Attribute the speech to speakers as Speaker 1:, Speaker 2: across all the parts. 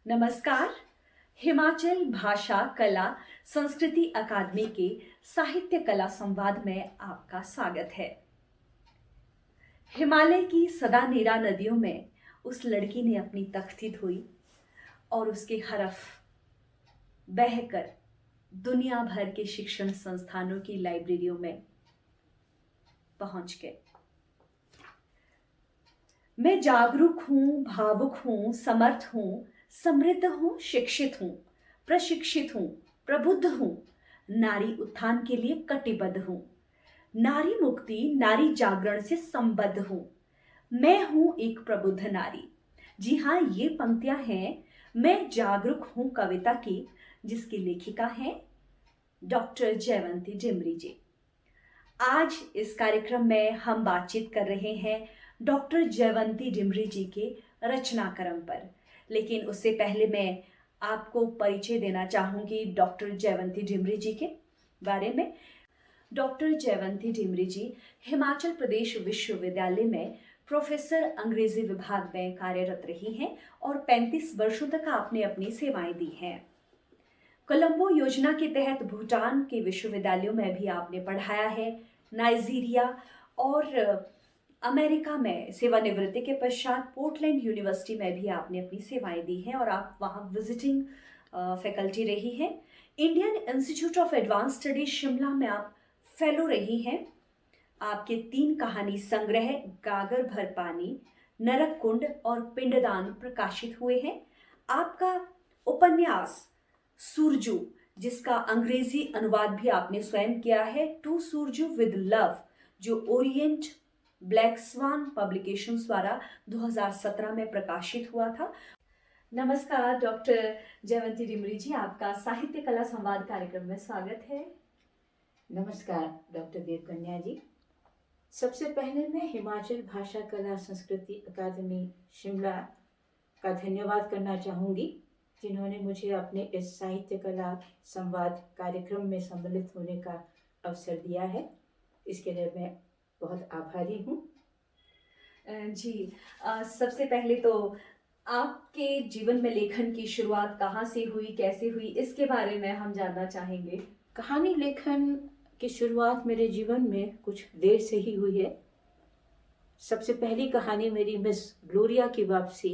Speaker 1: नमस्कार। हिमाचल भाषा कला संस्कृति अकादमी के साहित्य कला संवाद में आपका स्वागत है। हिमालय की सदा नीरा नदियों में उस लड़की ने अपनी तख्ती धोई और उसके हरफ बहकर दुनिया भर के शिक्षण संस्थानों की लाइब्रेरियों में पहुंच गए। मैं जागरूक हूं, भावुक हूं, समर्थ हूं, समृद्ध हूं, शिक्षित हूं, प्रशिक्षित हूं, प्रबुद्ध हूं, नारी उत्थान के लिए कटिबद्ध हूं, नारी मुक्ति, नारी जागरण से संबद्ध हूं। मैं हूं एक प्रबुद्ध नारी। जी हाँ, ये पंक्तियां हैं मैं जागरूक हूं कविता की, जिसकी लेखिका हैं डॉक्टर जयवंती डिमरी जी। आज इस कार्यक्रम में हम बातचीत कर रहे हैं डॉक्टर जयवंती डिमरी जी के रचनाक्रम पर। लेकिन उससे पहले मैं आपको परिचय देना चाहूँगी डॉक्टर जयवंती डिमरी जी के बारे में। डॉक्टर जयवंती डिमरी जी हिमाचल प्रदेश विश्वविद्यालय में प्रोफेसर अंग्रेजी विभाग में कार्यरत रही हैं और 35 वर्षों तक आपने अपनी सेवाएं दी हैं। कोलंबो योजना के तहत भूटान के विश्वविद्यालयों में भी आपने पढ़ाया है। नाइजीरिया और अमेरिका में सेवानिवृत्ति के पश्चात पोर्टलैंड यूनिवर्सिटी में भी आपने अपनी सेवाएं दी हैं और आप वहाँ विजिटिंग फैकल्टी रही हैं। Indian institute of advance studies Shimla में आप फेलो रही हैं। आपके 3 कहानी संग्रह गागर भर पानी, नरक कुंड और पिंडदान प्रकाशित हुए हैं। आपका उपन्यास सूरजू, जिसका अंग्रेजी अनुवाद भी आपने स्वयं किया है, टू सूरजू विद लव, जो ओरिएंट ब्लैक स्वान पब्लिकेशंस द्वारा 2017 में प्रकाशित हुआ था। नमस्कार डॉक्टर जयवंती डिमरी जी, आपका साहित्य कला संवाद कार्यक्रम में स्वागत है।
Speaker 2: नमस्कार डॉक्टर देवकन्या जी। सबसे पहले मैं हिमाचल भाषा कला संस्कृति अकादमी शिमला का धन्यवाद करना चाहूँगी, जिन्होंने मुझे अपने इस साहित्य कला संवाद कार्यक्रम में सम्मिलित होने का अवसर दिया है। इसके लिए मैं बहुत आभारी हूँ।
Speaker 1: जी, सबसे पहले तो आपके जीवन में लेखन की शुरुआत कहाँ से हुई, कैसे हुई, इसके बारे में हम जानना चाहेंगे।
Speaker 2: कहानी लेखन की शुरुआत मेरे जीवन में कुछ देर से ही हुई है। सबसे पहली कहानी मेरी मिस ग्लोरिया की वापसी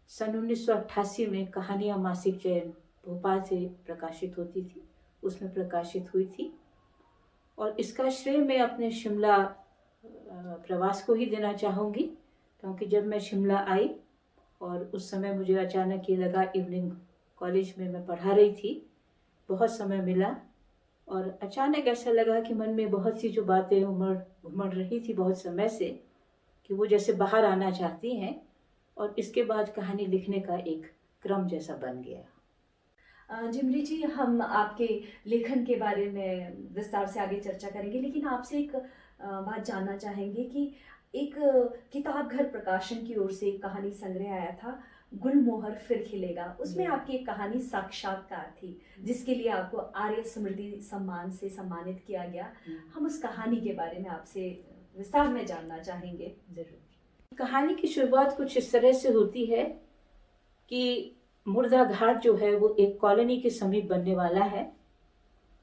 Speaker 2: सन 1988 में कहानियाँ मासिक चयन भोपाल से प्रकाशित होती थी, उसमें प्रकाशित हुई थी। और इसका श्रेय मैं अपने शिमला प्रवास को ही देना चाहूँगी, क्योंकि जब मैं शिमला आई और उस समय मुझे अचानक ये लगा, इवनिंग कॉलेज में मैं पढ़ा रही थी, बहुत समय मिला और अचानक ऐसा लगा कि मन में बहुत सी जो बातें उमड़ रही थी बहुत समय से, कि वो जैसे बाहर आना चाहती हैं, और इसके बाद कहानी लिखने का एक क्रम जैसा बन गया।
Speaker 1: डिमरी जी, हम आपके लेखन के बारे में विस्तार से आगे चर्चा करेंगे, लेकिन आपसे एक बात जानना चाहेंगे कि एक किताब घर प्रकाशन की ओर से एक कहानी संग्रह आया था, गुलमोहर फिर खिलेगा। उसमें आपकी एक कहानी साक्षात्कार थी, जिसके लिए आपको आर्य स्मृति सम्मान से सम्मानित किया गया। हम उस कहानी के बारे में आपसे विस्तार में जानना चाहेंगे।
Speaker 2: जरूर। कहानी की शुरुआत कुछ इस तरह से होती है कि मुर्दा घाट जो है वो एक कॉलोनी के समीप बनने वाला है,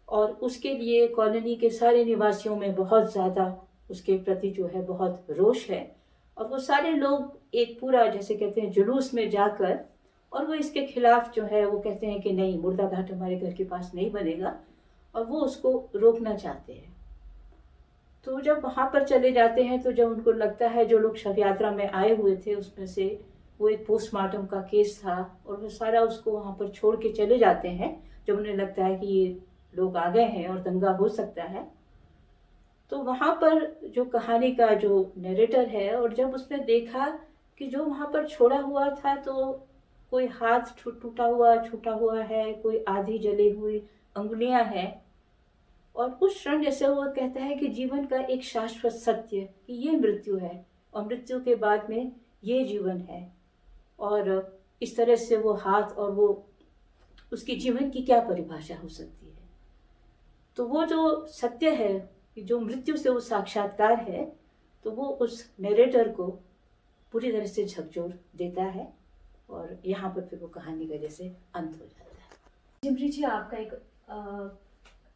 Speaker 2: और उसके लिए कॉलोनी के सारे निवासियों में बहुत ज़्यादा उसके प्रति जो है बहुत रोष है, और वो सारे लोग एक पूरा जैसे कहते हैं जुलूस में जाकर, और वो इसके खिलाफ जो है वो कहते हैं कि नहीं, मुर्दा घाट हमारे घर के पास नहीं बनेगा, और वो उसको रोकना चाहते हैं। तो जब वहाँ पर चले जाते हैं तो जब उनको लगता है, जो लोग शव यात्रा में आए हुए थे उसमें से वो एक पोस्टमार्टम का केस था, और वो सारा उसको वहाँ पर छोड़ के चले जाते हैं जब उन्हें लगता है कि ये लोग आ गए हैं और दंगा हो सकता है। तो वहाँ पर जो कहानी का जो नरेटर है, और जब उसने देखा कि जो वहाँ पर छोड़ा हुआ था तो कोई हाथ छूटा हुआ है, कोई आधी जली हुई अंगुलियां हैं, और उस क्षण जैसे वो कहता है कि जीवन का एक शाश्वत सत्य कि ये मृत्यु है, और मृत्यु के बाद में ये जीवन है, और इस तरह से वो हाथ और वो उसके जीवन की क्या परिभाषा हो सकती है। तो वो जो सत्य है कि जो मृत्यु से वो साक्षात्कार है, तो वो उस नरेटर को पूरी तरह से झकझोर देता है। और यहाँ पर फिर वो कहानी का जैसे अंत हो जाता है।
Speaker 1: डिमरी जी, आपका एक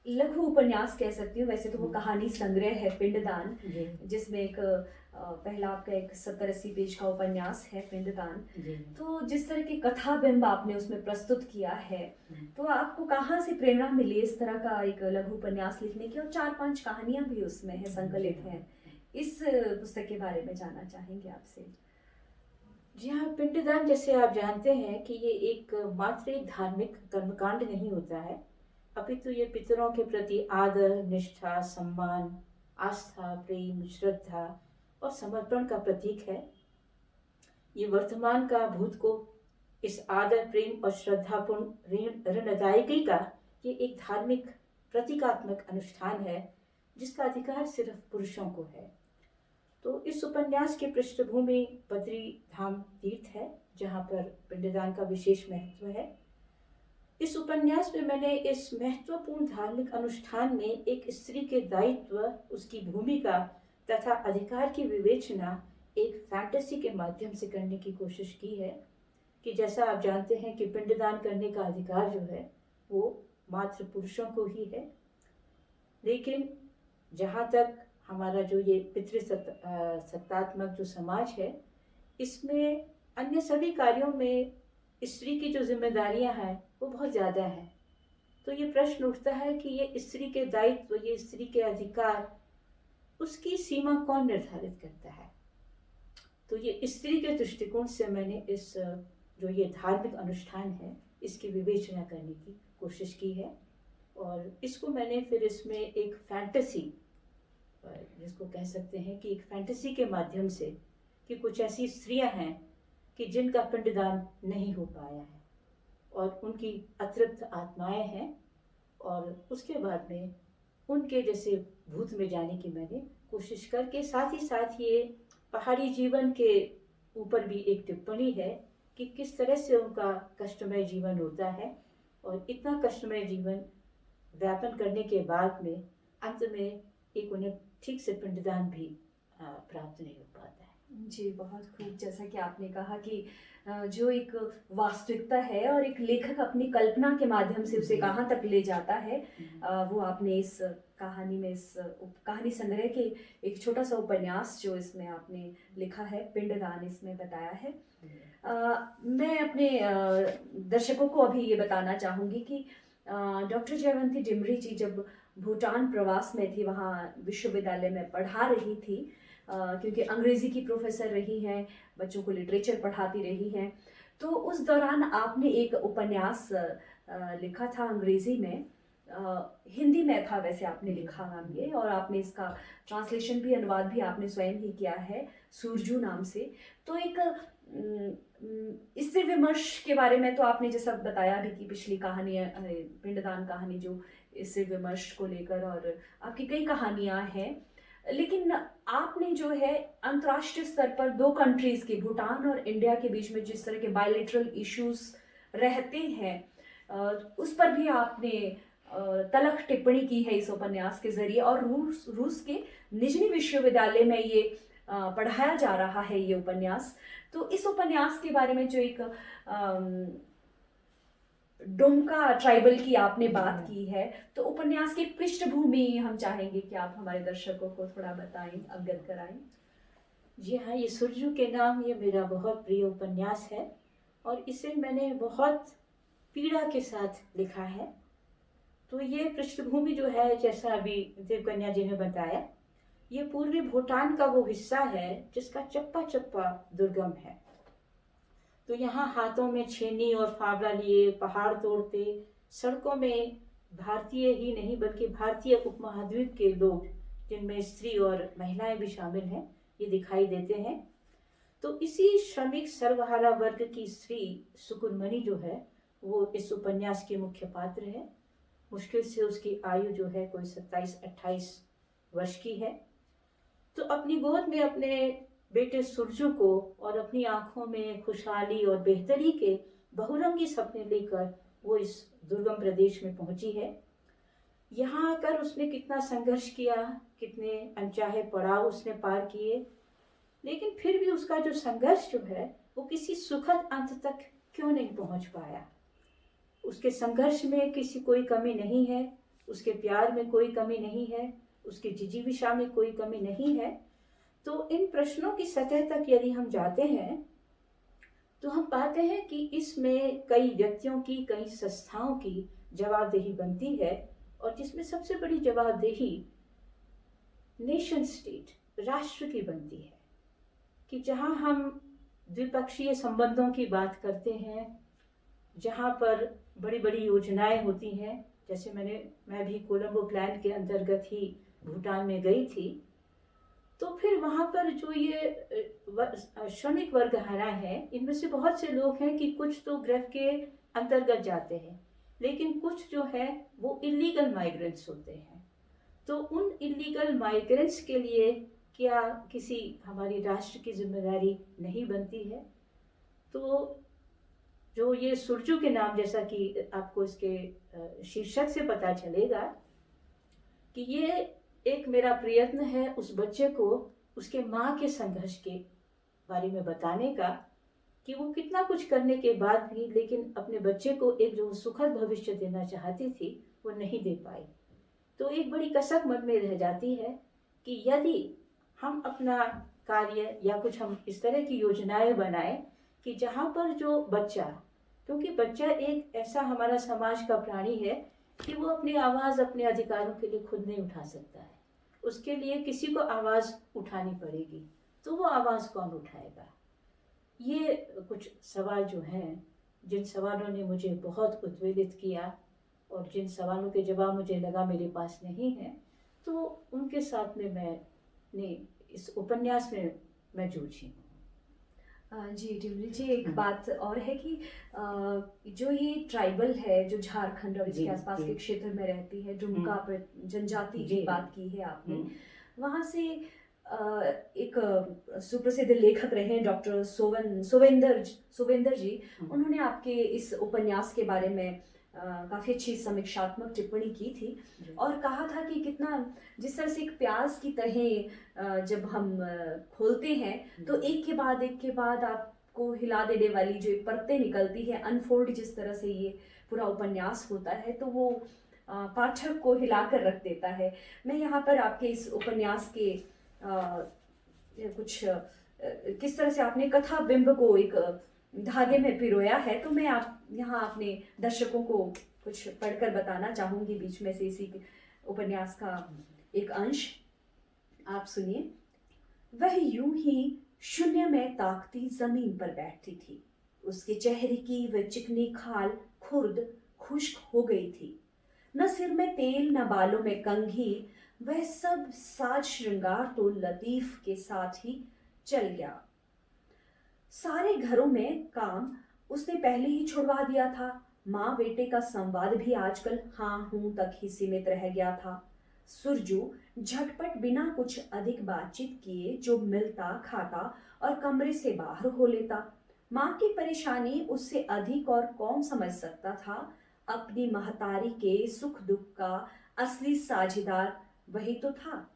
Speaker 1: लघु उपन्यास कह सकती हूँ, वैसे तो वो कहानी संग्रह है पिंडदान,
Speaker 2: जी
Speaker 1: जिसमें एक पहला आपका एक 70-80 पेज का उपन्यास है पिंडदान।
Speaker 2: जी।
Speaker 1: तो जिस तरह की कथा बिंब आपने उसमें प्रस्तुत किया है, तो आपको कहाँ से प्रेरणा मिली इस तरह का एक लघु उपन्यास लिखने की? और 4-5 कहानियां भी उसमें है, संकलित हैं। इस पुस्तक के बारे में जानना चाहेंगे आपसे।
Speaker 2: जी हाँ, पिंडदान जैसे आप जानते हैं कि ये एक मात्र एक धार्मिक कर्मकांड नहीं होता है, अपितु ये पितरों के प्रति आदर, निष्ठा, सम्मान, आस्था, प्रेम, श्रद्धा और समर्पण का प्रतीक है। ये वर्तमान का भूत को इस आदर, प्रेम और श्रद्धापूर्ण ऋण अदायगी का ये एक धार्मिक प्रतीकात्मक अनुष्ठान है, जिसका अधिकार सिर्फ पुरुषों को है। तो इस उपन्यास की पृष्ठभूमि बद्री धाम तीर्थ है, जहाँ पर पिंडदान का विशेष महत्व है। इस उपन्यास में मैंने इस महत्वपूर्ण धार्मिक अनुष्ठान में एक स्त्री के दायित्व, उसकी भूमिका तथा अधिकार की विवेचना एक फैंटेसी के माध्यम से करने की कोशिश की है कि जैसा आप जानते हैं कि पिंडदान करने का अधिकार जो है वो मात्र पुरुषों को ही है, लेकिन जहाँ तक हमारा जो ये सत्तात्मक जो समाज है, इसमें अन्य सभी कार्यों में स्त्री की जो जिम्मेदारियां हैं वो बहुत ज़्यादा हैं। तो ये प्रश्न उठता है कि ये स्त्री के दायित्व, ये स्त्री के अधिकार, उसकी सीमा कौन निर्धारित करता है। तो ये स्त्री के दृष्टिकोण से मैंने इस जो ये धार्मिक अनुष्ठान है इसकी विवेचना करने की कोशिश की है, और इसको मैंने फिर इसमें एक फैंटेसी, जिसको कह सकते हैं कि एक फैंटेसी के माध्यम से, कि कुछ ऐसी स्त्रियां हैं कि जिनका पिंडदान नहीं हो पाया है और उनकी अतृप्त आत्माएं हैं, और उसके बाद में उनके जैसे भूत में जाने की मैंने कोशिश करके, साथ ही साथ ये पहाड़ी जीवन के ऊपर भी एक टिप्पणी है कि किस तरह से उनका कष्टमय जीवन होता है, और इतना कष्टमय जीवन व्यापन करने के बाद में अंत में एक उन्हें ठीक से पिंडदान भी प्राप्त नहीं हो पाता है।
Speaker 1: जी, बहुत खूब। जैसा कि आपने कहा कि जो एक वास्तविकता है और एक लेखक अपनी कल्पना के माध्यम से उसे कहाँ तक ले जाता है, वो आपने इस कहानी में, इस कहानी संग्रह के एक छोटा सा उपन्यास जो इसमें आपने लिखा है पिंडदान, इसमें बताया है। मैं अपने दर्शकों को अभी ये बताना चाहूँगी कि डॉक्टर जयवंती डिमरी जी जब भूटान प्रवास में थी, वहाँ विश्वविद्यालय में पढ़ा रही थी, क्योंकि अंग्रेज़ी की प्रोफेसर रही हैं, बच्चों को लिटरेचर पढ़ाती रही हैं, तो उस दौरान आपने एक उपन्यास लिखा था अंग्रेज़ी में, हिंदी में था वैसे आपने लिखा नाम ये, और आपने इसका ट्रांसलेशन भी, अनुवाद भी आपने स्वयं ही किया है, सूरजू नाम से। तो एक इससे विमर्श के बारे में तो आपने जैसा बताया भी कि पिछली कहानी, पिंडदान कहानी जो इससे विमर्श को लेकर, और आपकी कई कहानियां हैं, लेकिन आपने जो है अंतर्राष्ट्रीय स्तर पर 2 कंट्रीज़ के, भूटान और इंडिया के बीच में जिस तरह के बायलैटरल इश्यूज रहते हैं, उस पर भी आपने तलख टिप्पणी की है इस उपन्यास के जरिए, और रूस के निजनी विश्वविद्यालय में ये पढ़ाया जा रहा है ये उपन्यास। तो इस उपन्यास के बारे में जो एक डोमका ट्राइबल की आपने बात की है, तो उपन्यास की पृष्ठभूमि हम चाहेंगे कि आप हमारे दर्शकों को थोड़ा बताएं, अवगत कराएं।
Speaker 2: जी हाँ, ये सुरजू के नाम ये मेरा बहुत प्रिय उपन्यास है, और इसे मैंने बहुत पीड़ा के साथ लिखा है। तो ये पृष्ठभूमि जो है, जैसा अभी देवकन्या जी ने बताया, ये पूर्वी भूटान का वो हिस्सा है जिसका चप्पा चप्पा दुर्गम है। तो यहाँ हाथों में छेनी और फावड़ा लिए पहाड़ तोड़ते, सड़कों में भारतीय ही नहीं बल्कि भारतीय उपमहाद्वीप के लोग, जिनमें स्त्री और महिलाएं भी शामिल हैं, ये दिखाई देते हैं। तो इसी श्रमिक सर्वहारा वर्ग की स्त्री सुकुरमणि जो है, वो इस उपन्यास की मुख्य पात्र है। मुश्किल से उसकी आयु जो है कोई 27-28 वर्ष की है। तो अपनी गोद में अपने बेटे सुरजू को और अपनी आंखों में खुशहाली और बेहतरी के बहुरंगी सपने लेकर वो इस दुर्गम प्रदेश में पहुंची है। यहाँ आकर उसने कितना संघर्ष किया, कितने अनचाहे पड़ाव उसने पार किए, लेकिन फिर भी उसका जो संघर्ष जो है वो किसी सुखद अंत तक क्यों नहीं पहुंच पाया। उसके संघर्ष में किसी कोई कमी नहीं है, उसके प्यार में कोई कमी नहीं है, उसकी जिजीविषा में कोई कमी नहीं है। तो इन प्रश्नों की सतह तक यदि हम जाते हैं तो हम पाते हैं कि इसमें कई व्यक्तियों की, कई संस्थाओं की जवाबदेही बनती है, और जिसमें सबसे बड़ी जवाबदेही नेशन स्टेट, राष्ट्र की बनती है। कि जहां हम द्विपक्षीय संबंधों की बात करते हैं, जहां पर बड़ी बड़ी योजनाएं होती हैं, जैसे मैं भी कोलंबो प्लान के अंतर्गत ही भूटान में गई थी, तो फिर वहाँ पर जो ये श्रमिक वर्ग हरा है, इनमें से बहुत से लोग हैं कि कुछ तो ग्रेफ के अंतर्गत जाते हैं, लेकिन कुछ जो है वो इलीगल माइग्रेंट्स होते हैं। तो उन इलीगल माइग्रेंट्स के लिए क्या किसी हमारी राष्ट्र की जिम्मेदारी नहीं बनती है? तो जो ये सुरजू के नाम, जैसा कि आपको इसके शीर्षक से पता चलेगा, कि ये एक मेरा प्रयत्न है उस बच्चे को उसके माँ के संघर्ष के बारे में बताने का, कि वो कितना कुछ करने के बाद भी लेकिन अपने बच्चे को एक जो सुखद भविष्य देना चाहती थी वो नहीं दे पाई। तो एक बड़ी कसक मन में रह जाती है कि यदि हम अपना कार्य या कुछ हम इस तरह की योजनाएं बनाएं कि जहाँ पर जो बच्चा, क्योंकि बच्चा एक ऐसा हमारा समाज का प्राणी है कि वो अपनी आवाज़ अपने अधिकारों के लिए खुद नहीं उठा सकता है, उसके लिए किसी को आवाज़ उठानी पड़ेगी, तो वो आवाज़ कौन उठाएगा? ये कुछ सवाल जो हैं, जिन सवालों ने मुझे बहुत उद्वेलित किया और जिन सवालों के जवाब मुझे लगा मेरे पास नहीं है, तो उनके साथ में मैंने इस उपन्यास में मैं जूझी हूँ।
Speaker 1: जी ड्यूली जी, एक बात और है कि जो ये ट्राइबल है, जो झारखंड और इसके
Speaker 2: जी,
Speaker 1: आसपास
Speaker 2: जी।
Speaker 1: के क्षेत्र में रहती है, डुमका जनजाति की
Speaker 2: जी।
Speaker 1: बात की है आपने,
Speaker 2: हम्म,
Speaker 1: वहाँ से एक सुप्रसिद्ध लेखक रहे हैं डॉक्टर सोवेंदर जी। उन्होंने आपके इस उपन्यास के बारे में काफ़ी अच्छी समीक्षात्मक टिप्पणी की थी
Speaker 2: जी।
Speaker 1: और कहा था कि कितना, जिस तरह से एक प्याज की तरह जब हम खोलते हैं तो एक के बाद आपको हिला देने वाली जो परतें निकलती है, अनफोल्ड जिस तरह से ये पूरा उपन्यास होता है, तो वो पाठक को हिलाकर रख देता है। मैं यहाँ पर आपके इस उपन्यास के कुछ किस तरह से आपने कथा बिंब को एक धागे में पिरोया है, तो मैं आप यहाँ अपने दर्शकों को कुछ पढ़कर बताना चाहूंगी बीच में से इसी उपन्यास का एक अंश। आप सुनिए। वह यूं ही शून्य में ताकती जमीन पर बैठती थी। उसके चेहरे की वह चिकनी खाल खुर्द खुश्क हो गई थी। न सिर में तेल, न बालों में कंघी, वह सब साज श्रृंगार तो लतीफ के साथ ही चल गया। सारे घरों में काम उसने पहले ही छुड़वा दिया था। माँ बेटे का संवाद भी आजकल हाँ हूं तक ही सीमित रह गया था। सुरजू झटपट बिना कुछ अधिक बातचीत किए जो मिलता खाता और कमरे से बाहर हो लेता। माँ की परेशानी उससे अधिक और कौन समझ सकता था। अपनी महतारी के सुख दुख का असली साझेदार वही तो था।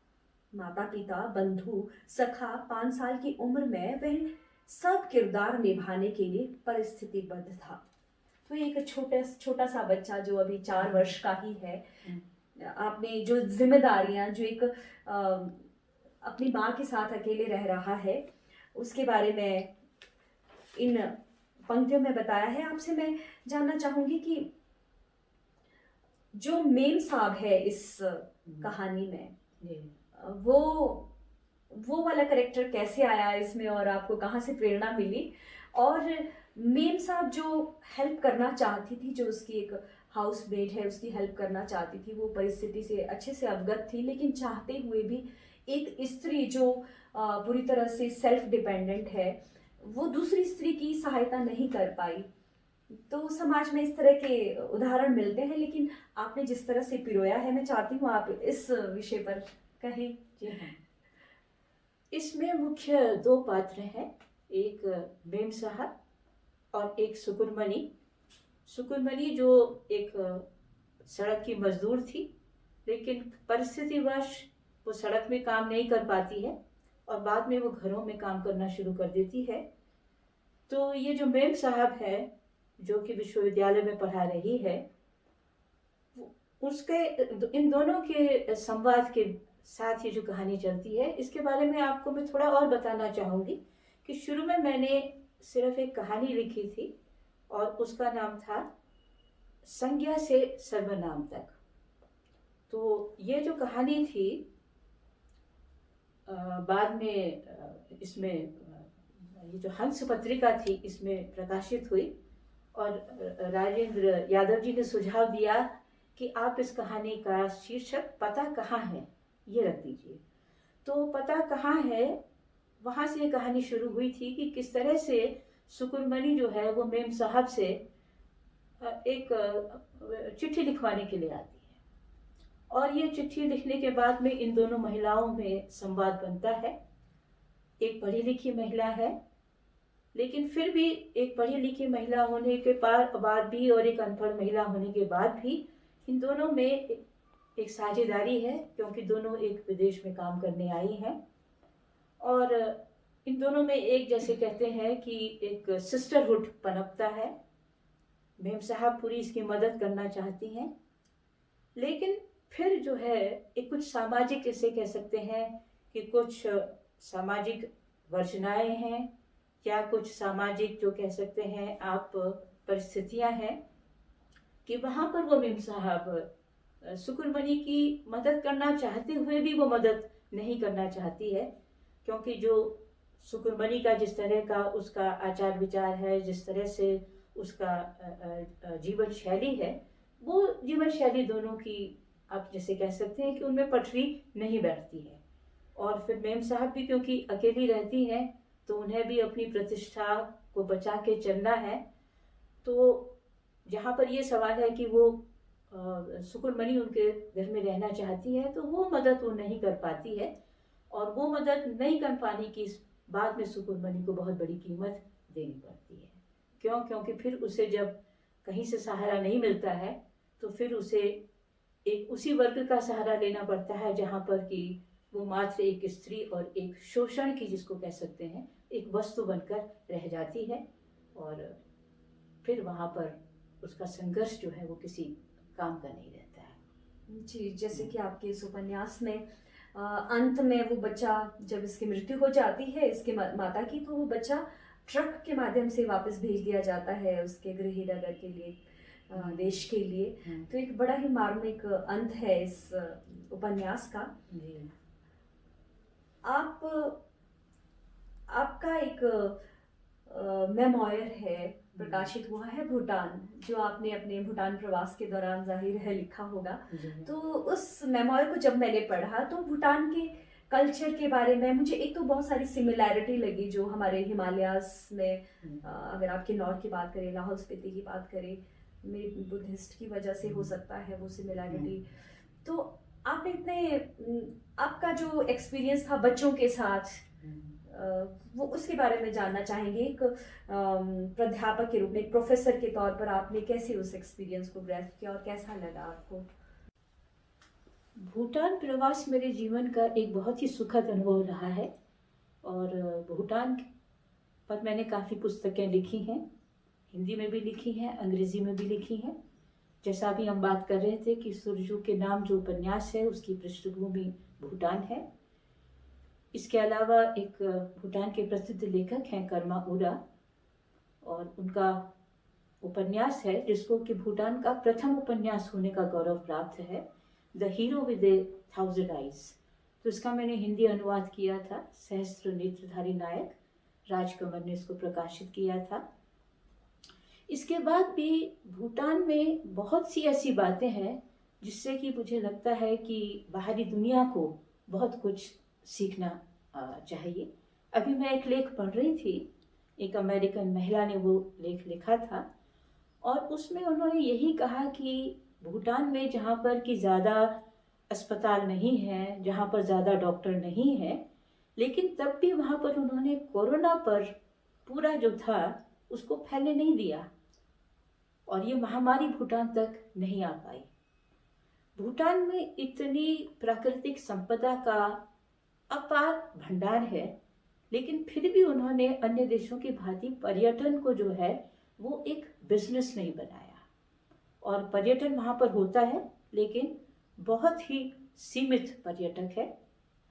Speaker 1: माता पिता, बंधु, सखा, 5 साल की उम्र में वह सब किरदार निभाने के लिए परिस्थितिबद्ध था। तो एक छोटा सा बच्चा जो अभी 4 वर्ष का ही है, आपने जो जिम्मेदारियां, जो एक अपनी माँ के साथ अकेले रह रहा है, उसके बारे में इन पंक्तियों में बताया है। आपसे मैं जानना चाहूंगी कि जो मेम साहब है इस कहानी में, वो वाला करेक्टर कैसे आया इसमें और आपको कहाँ से प्रेरणा मिली? और मेम साहब जो हेल्प करना चाहती थी, जो उसकी एक हाउसमेट है, उसकी हेल्प करना चाहती थी, वो परिस्थिति से अच्छे से अवगत थी, लेकिन चाहते हुए भी एक स्त्री जो पूरी तरह से सेल्फ डिपेंडेंट है, वो दूसरी स्त्री की सहायता नहीं कर पाई। तो समाज में इस तरह के उदाहरण मिलते हैं, लेकिन आपने जिस तरह से पिरोया है, मैं चाहती हूँ आप इस विषय पर कहें।
Speaker 2: जी हाँ, इसमें मुख्य 2 पात्र हैं, एक मेम साहब और एक सुकुरमणि। सुकुरमणि जो एक सड़क की मजदूर थी, लेकिन परिस्थितिवश वो सड़क में काम नहीं कर पाती है और बाद में वो घरों में काम करना शुरू कर देती है। तो ये जो मेम साहब है जो कि विश्वविद्यालय में पढ़ा रही है, उसके इन दोनों के संवाद के साथ ये जो कहानी चलती है, इसके बारे में आपको मैं थोड़ा और बताना चाहूँगी कि शुरू में मैंने सिर्फ एक कहानी लिखी थी और उसका नाम था संज्ञा से सर्वनाम तक। तो ये जो कहानी थी बाद में इसमें ये जो हंस पत्रिका थी इसमें प्रकाशित हुई और राजेंद्र यादव जी ने सुझाव दिया कि आप इस कहानी का शीर्षक पता कहाँ है ये रख दीजिए। तो पता कहाँ है, वहाँ से ये कहानी शुरू हुई थी कि किस तरह से सुकुरमणि जो है वो मेम साहब से एक चिट्ठी लिखवाने के लिए आती है और ये चिट्ठी लिखने के बाद में इन दोनों महिलाओं में संवाद बनता है। एक पढ़ी लिखी महिला है, लेकिन फिर भी एक पढ़ी लिखी महिला होने के बाद भी और एक अनपढ़ महिला होने के बाद भी इन दोनों में एक साझेदारी है, क्योंकि दोनों एक विदेश में काम करने आई हैं और इन दोनों में एक जैसे कहते हैं कि एक सिस्टरहुड पनपता है। मेम साहब पूरी इसकी मदद करना चाहती हैं, लेकिन फिर जो है एक कुछ सामाजिक इसे कह सकते हैं कि कुछ सामाजिक वर्जनाएं हैं या कुछ सामाजिक जो कह सकते हैं आप परिस्थितियां हैं कि वहाँ पर वो मेम साहब सुकुरमणि की मदद करना चाहते हुए भी वो मदद नहीं करना चाहती है, क्योंकि जो सुकुरमणि का जिस तरह का उसका आचार विचार है, जिस तरह से उसका जीवन शैली है, वो जीवन शैली दोनों की आप जैसे कह सकते हैं कि उनमें पटरी नहीं बैठती है। और फिर मेम साहब भी क्योंकि अकेली रहती हैं तो उन्हें भी अपनी प्रतिष्ठा को बचा के चलना है। तो जहाँ पर ये सवाल है कि वो सुकुरमणि उनके घर में रहना चाहती है तो वो मदद वो नहीं कर पाती है और वो मदद नहीं कर पाने की बाद में सुकुरमणि को बहुत बड़ी कीमत देनी पड़ती है। क्यों? क्योंकि फिर उसे जब कहीं से सहारा नहीं मिलता है तो फिर उसे एक उसी वर्ग का सहारा लेना पड़ता है जहाँ पर कि वो मात्र एक स्त्री और एक शोषण की जिसको कह सकते हैं एक वस्तु बनकर रह जाती है और फिर वहाँ पर उसका संघर्ष जो है वो किसी काम का नहीं रहता है।
Speaker 1: जी, जैसे कि आपके इस उपन्यास में अंत में वो बच्चा जब इसकी मृत्यु हो जाती है इसके माता की, तो वो बच्चा ट्रक के माध्यम से वापस भेज दिया जाता है उसके गृह नगर के लिए, देश के लिए। तो एक बड़ा ही मार्मिक अंत है इस उपन्यास का।
Speaker 2: जी।
Speaker 1: आपका एक मेमोयर है, प्रकाशित हुआ है भूटान, जो आपने अपने भूटान प्रवास के दौरान जाहिर है लिखा होगा। तो उस मेमोयर को जब मैंने पढ़ा तो भूटान के कल्चर के बारे में मुझे एक तो बहुत सारी सिमिलैरिटी लगी जो हमारे हिमालयास में, अगर आप किन्नौर की बात करें, लाहौल स्पीति की बात करें, मेरी बुद्धिस्ट की वजह से हो सकता है वो सिमिलैरिटी। तो आपने आपका जो एक्सपीरियंस था बच्चों के साथ, वो उसके बारे में जानना चाहेंगे। एक प्राध्यापक के रूप में, एक प्रोफेसर के तौर पर आपने कैसे उस एक्सपीरियंस को ग्रैस्प किया और कैसा लगा आपको?
Speaker 2: भूटान प्रवास मेरे जीवन का एक बहुत ही सुखद अनुभव रहा है और भूटान पर मैंने काफ़ी पुस्तकें लिखी हैं, हिंदी में भी लिखी हैं, अंग्रेज़ी में भी लिखी हैं। जैसा अभी हम बात कर रहे थे कि सुरजू के नाम जो उपन्यास है उसकी पृष्ठभूमि भूटान है। इसके अलावा एक भूटान के प्रसिद्ध लेखक हैं कर्मा उरा और उनका उपन्यास है जिसको कि भूटान का प्रथम उपन्यास होने का गौरव प्राप्त है, the hero with A 1000 eyes. तो इसका मैंने हिंदी अनुवाद किया था, सहस्त्र नेत्रधारी नायक राजकमल ने इसको प्रकाशित किया था। इसके बाद भी भूटान में बहुत सी ऐसी बातें हैं जिससे कि मुझे लगता है कि बाहरी दुनिया को बहुत कुछ सीखना चाहिए। अभी मैं एक लेख पढ़ रही थी, एक अमेरिकन महिला ने वो लेख लिखा था और उसमें उन्होंने यही कहा कि भूटान में जहाँ पर कि ज़्यादा अस्पताल नहीं है, जहाँ पर ज़्यादा डॉक्टर नहीं है, लेकिन तब भी वहाँ पर उन्होंने कोरोना पर पूरा जो था उसको फैलने नहीं दिया और ये महामारी भूटान तक नहीं आ पाई। भूटान में इतनी प्राकृतिक संपदा का अपार भंडार है, लेकिन फिर भी उन्होंने अन्य देशों की भांति पर्यटन को जो है वो एक बिजनेस नहीं बनाया। और पर्यटन वहाँ पर होता है, लेकिन बहुत ही सीमित पर्यटक है,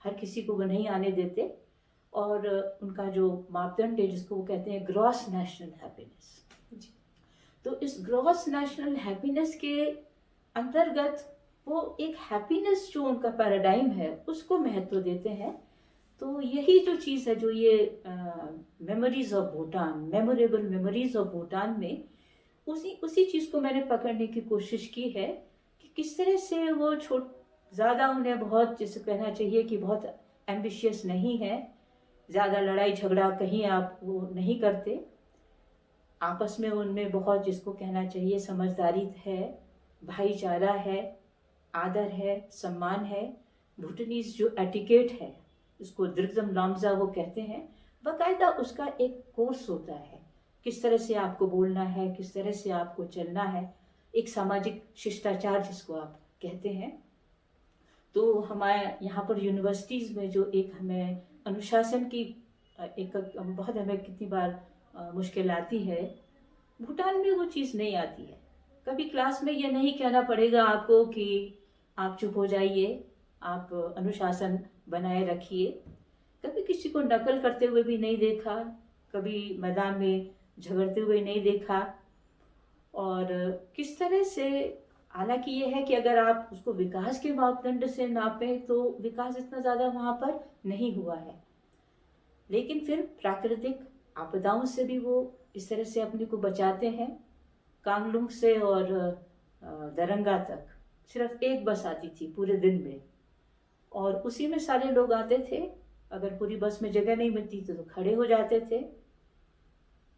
Speaker 2: हर किसी को वो नहीं आने देते। और उनका जो मापदंड है जिसको वो कहते हैं ग्रॉस नेशनल हैप्पीनेस, तो इस ग्रॉस नेशनल हैप्पीनेस के अंतर्गत वो एक हैप्पीनेस जो उनका पैराडाइम है उसको महत्व देते हैं। तो यही जो चीज़ है, जो ये memories of Bhutan, memorable memories of Bhutan में उसी उसी चीज़ को मैंने पकड़ने की कोशिश की है कि किस तरह से वो ज़्यादा उन्हें बहुत, जैसे कहना चाहिए कि बहुत एम्बिशियस नहीं है, ज़्यादा लड़ाई झगड़ा कहीं आप वो नहीं करते, आपस में उनमें बहुत, जिसको कहना चाहिए, समझदारी है, भाईचारा है, आदर है, सम्मान है। भूटानीज जो एटिकेट है उसको द्रिगजम लामजा वो कहते हैं, बाकायदा उसका एक कोर्स होता है, किस तरह से आपको बोलना है, किस तरह से आपको चलना है, एक सामाजिक शिष्टाचार जिसको आप कहते हैं। तो हमारे यहाँ पर यूनिवर्सिटीज़ में जो एक हमें अनुशासन की एक बहुत हमें कितनी बार मुश्किल आती है, भूटान में वो चीज़ नहीं आती है। कभी क्लास में ये नहीं कहना पड़ेगा आपको कि आप चुप हो जाइए, आप अनुशासन बनाए रखिए। कभी किसी को नकल करते हुए भी नहीं देखा, कभी मैदान में झगड़ते हुए नहीं देखा। और किस तरह से, हालांकि ये है कि अगर आप उसको विकास के मापदंड से नापें तो विकास इतना ज़्यादा वहाँ पर नहीं हुआ है, लेकिन फिर प्राकृतिक आपदाओं से भी वो इस तरह से अपने को बचाते हैं। कांगलुंग से और दरंगा तक सिर्फ एक बस आती थी पूरे दिन में, और उसी में सारे लोग आते थे। अगर पूरी बस में जगह नहीं मिलती तो खड़े हो जाते थे।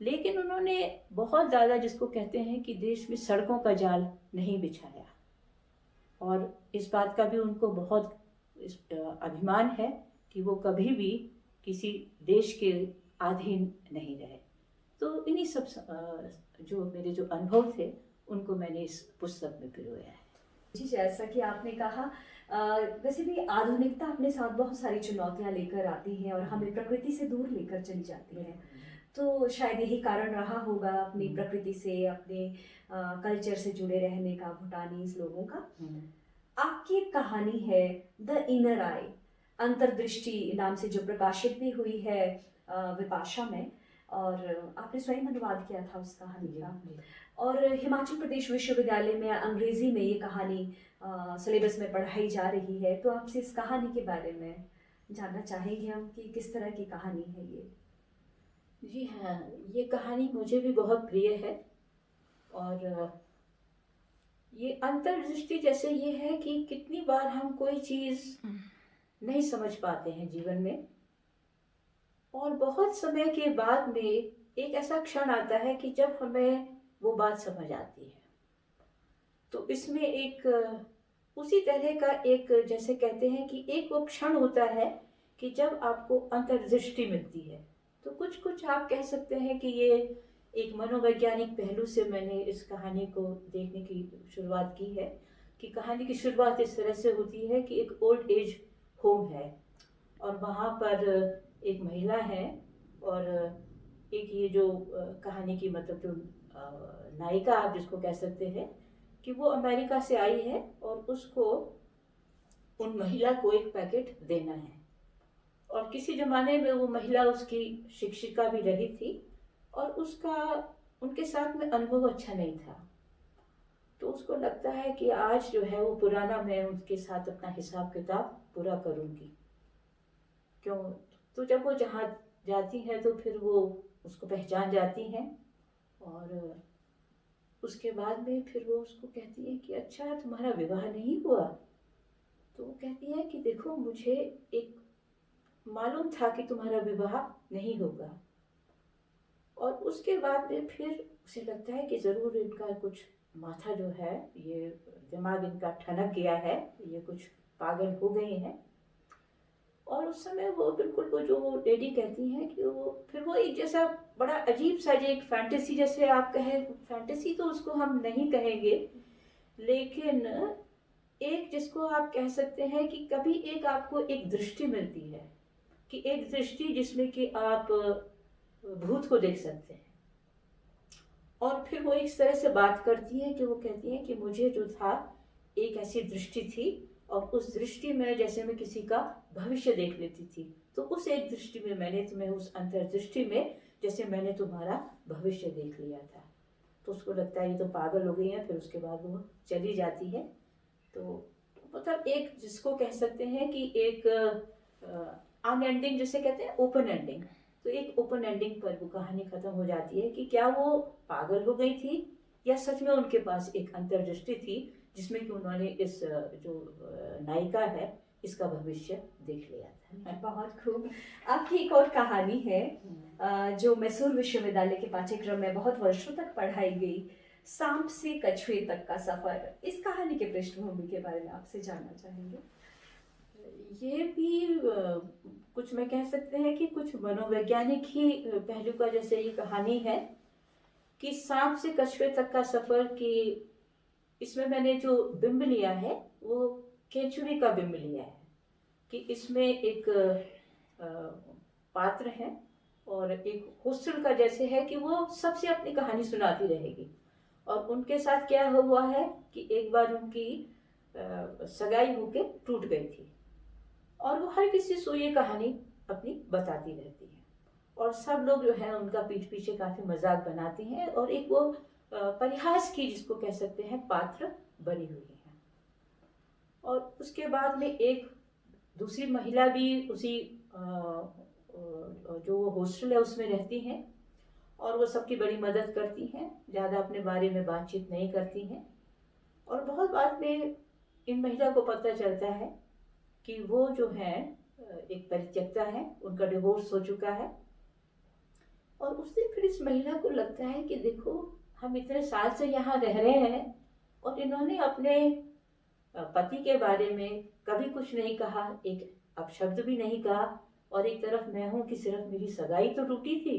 Speaker 2: लेकिन उन्होंने बहुत ज़्यादा, जिसको कहते हैं कि देश में सड़कों का जाल नहीं बिछाया, और इस बात का भी उनको बहुत अभिमान है कि वो कभी भी किसी देश के अधीन नहीं रहे। तो इन्हीं सब जो मेरे जो अनुभव थे उनको मैंने इस पुस्तक में पिरोया है।
Speaker 1: जी, जैसा कि आपने कहा, वैसे भी आधुनिकता अपने साथ बहुत सारी चुनौतियां लेकर आती है और हमें प्रकृति से दूर लेकर चली जाती है। तो शायद यही कारण रहा होगा अपनी प्रकृति से, अपने कल्चर से जुड़े रहने का भूटानीज लोगों का। आपकी एक कहानी है द इनर आई, अंतर्दृष्टि नाम से, जो प्रकाशित भी हुई है विपाशा में, और आपने स्वयं अनुवाद किया था उस कहानी का। और हिमाचल प्रदेश विश्वविद्यालय में अंग्रेजी में ये कहानी सिलेबस में पढ़ाई जा रही है। तो आपसे इस कहानी के बारे में जानना चाहेंगे हम कि किस तरह की कहानी है ये।
Speaker 2: जी हाँ, ये कहानी मुझे भी बहुत प्रिय है। और ये अंतर्दृष्टि जैसे ये है कि कितनी बार हम कोई चीज़ नहीं समझ पाते हैं जीवन में, और बहुत समय के बाद में एक ऐसा क्षण आता है कि जब हमें वो बात समझ आती है। तो इसमें एक उसी तरह का एक, जैसे कहते हैं कि एक वो क्षण होता है कि जब आपको अंतर्दृष्टि मिलती है। तो कुछ कुछ आप कह सकते हैं कि ये एक मनोवैज्ञानिक पहलू से मैंने इस कहानी को देखने की शुरुआत की है। कि कहानी की शुरुआत इस तरह से होती है कि एक ओल्ड एज होम है, और वहाँ पर एक महिला है, और एक ये जो कहानी की मतलब जो नायिका आप जिसको कह सकते हैं, कि वो अमेरिका से आई है और उसको उन महिला को एक पैकेट देना है। और किसी जमाने में वो महिला उसकी शिक्षिका भी रही थी, और उसका उनके साथ में अनुभव अच्छा नहीं था। तो उसको लगता है कि आज जो है वो पुराना, मैं उनके साथ अपना हिसाब किताब पूरा करूँगी। क्यों? तो जब वो जहाँ जाती है तो फिर वो उसको पहचान जाती हैं, और उसके बाद में फिर वो उसको कहती है कि अच्छा, तुम्हारा विवाह नहीं हुआ? तो वो कहती है कि देखो, मुझे एक मालूम था कि तुम्हारा विवाह नहीं होगा। और उसके बाद में फिर उसे लगता है कि ज़रूर इनका कुछ माथा जो है, ये दिमाग इनका ठनक गया है, ये कुछ पागल हो गए हैं। और उस समय वो बिल्कुल, वो जो लेडी कहती हैं कि वो फिर वो एक जैसा बड़ा अजीब सा, जो एक फैंटेसी, जैसे आप कहें, फैंटेसी तो उसको हम नहीं कहेंगे, लेकिन एक जिसको आप कह सकते हैं कि कभी एक आपको एक दृष्टि मिलती है कि एक दृष्टि जिसमें कि आप भूत को देख सकते हैं। और फिर वो इस तरह से बात करती है कि वो कहती है कि मुझे जो था एक ऐसी दृष्टि थी, और उस दृष्टि में जैसे मैं किसी का भविष्य देख लेती थी, तो उस एक दृष्टि में मैंने तुम्हें, उस अंतर्दृष्टि में जैसे मैंने तुम्हारा भविष्य देख लिया था। तो उसको लगता है ये तो पागल हो गई है, फिर उसके बाद वो चली जाती है। तो मतलब एक जिसको कह सकते हैं कि एक अनएंडिंग, जिसे कहते हैं ओपन एंडिंग, तो एक ओपन एंडिंग पर वो कहानी खत्म हो जाती है कि क्या वो पागल हो गई थी या सच में उनके पास एक अंतर्दृष्टि थी जिसमें कि उन्होंने इस जो नायिका है इसका भविष्य देख लिया था।
Speaker 1: बहुत खूब। आपकी एक और कहानी है जो मैसूर विश्वविद्यालय के पाठ्यक्रम में बहुत वर्षों तक पढ़ाई गई, सांप से कछुए तक का सफर। इस कहानी के पृष्ठभूमि के बारे में आपसे जानना चाहेंगे।
Speaker 2: ये भी कुछ मैं कह सकते हैं कि कुछ मनोवैज्ञानिक ही पहलू का जैसे ये कहानी है कि सांप से कछुए तक का सफर की, इसमें मैंने जो बिंब लिया है वो केचुरी का बिंब लिया है कि इसमें एक पात्र है और एक हॉस्टल का जैसे है कि वो सबसे अपनी कहानी सुनाती रहेगी। और उनके साथ क्या हुआ है कि एक बार उनकी सगाई होके टूट गई थी, और वो हर किसी से ये कहानी अपनी बताती रहती है, और सब लोग जो है उनका पीठ पीछे काफी मजाक बनाते हैं, और एक वो परिहास की, जिसको कह सकते हैं, पात्र बनी हुई है। और उसके बाद में एक दूसरी महिला भी उसी जो वो हॉस्टल है उसमें रहती हैं, और वो सबकी बड़ी मदद करती हैं, ज़्यादा अपने बारे में बातचीत नहीं करती हैं। और बहुत बाद में इन महिला को पता चलता है कि वो जो है एक परित्यक्ता है, उनका डिवोर्स हो चुका है। और उस दिन फिर इस महिला को लगता है कि देखो, हम इतने साल से यहाँ रह रहे हैं और इन्होंने अपने पति के बारे में कभी कुछ नहीं कहा, एक अपशब्द भी नहीं कहा, और एक तरफ मैं हूँ कि सिर्फ मेरी सगाई तो टूटी थी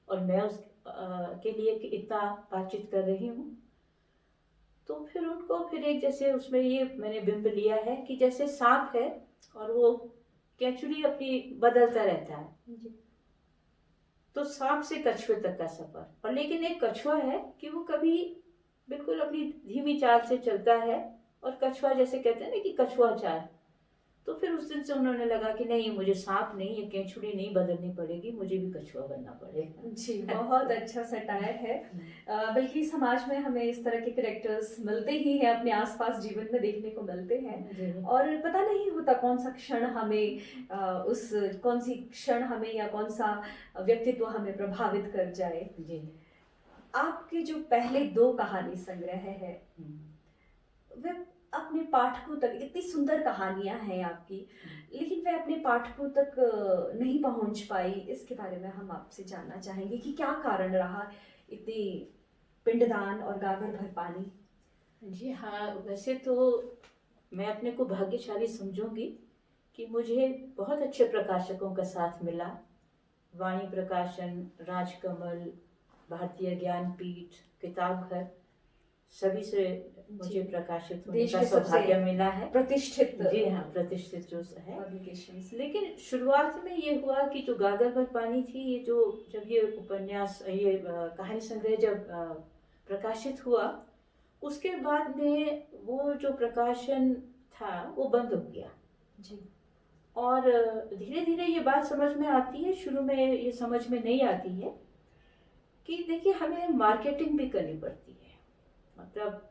Speaker 2: और मैं उस के लिए इतना बातचीत कर रही हूँ। तो फिर उनको फिर एक जैसे उसमें ये मैंने बिंब लिया है कि जैसे सांप है और वो केचुली अपनी बदलता रहता है
Speaker 1: जी।
Speaker 2: तो सांप से कछुए तक का सफर। और लेकिन एक कछुआ है कि वो कभी बिल्कुल अपनी धीमी चाल से चलता है, और कछुआ जैसे कहते हैं ना कि कछुआ चाल। तो फिर उस दिन से उन्होंने लगा कि नहीं, मुझे सांप नहीं, ये केचुली नहीं बदलनी पड़ेगी, मुझे भी कछुआ बनना पड़ेगा।
Speaker 1: जी, बहुत अच्छा सटायर है। बल्कि समाज में हमें इस तरह के कैरेक्टर्स मिलते ही हैं, अपने आसपास जीवन में देखने को मिलते हैं, और पता नहीं होता कौन सा क्षण हमें कौन सी क्षण हमें या कौन सा व्यक्तित्व हमें प्रभावित कर जाए।
Speaker 2: जी।
Speaker 1: आपके जो पहले 2 कहानी संग्रह है, वे अपने पाठकों तक, इतनी सुंदर कहानियां हैं आपकी, लेकिन वे अपने पाठकों तक नहीं पहुंच पाई। इसके बारे में हम आपसे जानना चाहेंगे कि क्या कारण रहा इतनी पिंडदान और गागर भर पानी।
Speaker 2: जी हाँ, वैसे तो मैं अपने को भाग्यशाली समझूंगी कि मुझे बहुत अच्छे प्रकाशकों का साथ मिला। वाणी प्रकाशन, राजकमल, भारतीय ज्ञानपीठ, किताब घर, सभी से मुझे प्रकाशित होने
Speaker 1: देश
Speaker 2: का
Speaker 1: के
Speaker 2: सौभाग्य
Speaker 1: सबसे
Speaker 2: मिला है।
Speaker 1: प्रतिष्ठित
Speaker 2: जी हाँ, प्रतिष्ठित जो है।
Speaker 1: पब्लिकेशंस।
Speaker 2: लेकिन शुरुआत में ये हुआ कि जो गागर भर पानी थी, ये जो जब ये उपन्यास, ये कहानी संग्रह जब प्रकाशित हुआ, उसके बाद में वो जो प्रकाशन था वो बंद हो गया।
Speaker 1: जी।
Speaker 2: और धीरे धीरे ये बात समझ में आती है, शुरू में ये समझ में नहीं आती है कि देखिए, हमें मार्केटिंग भी करनी पड़ती है। मतलब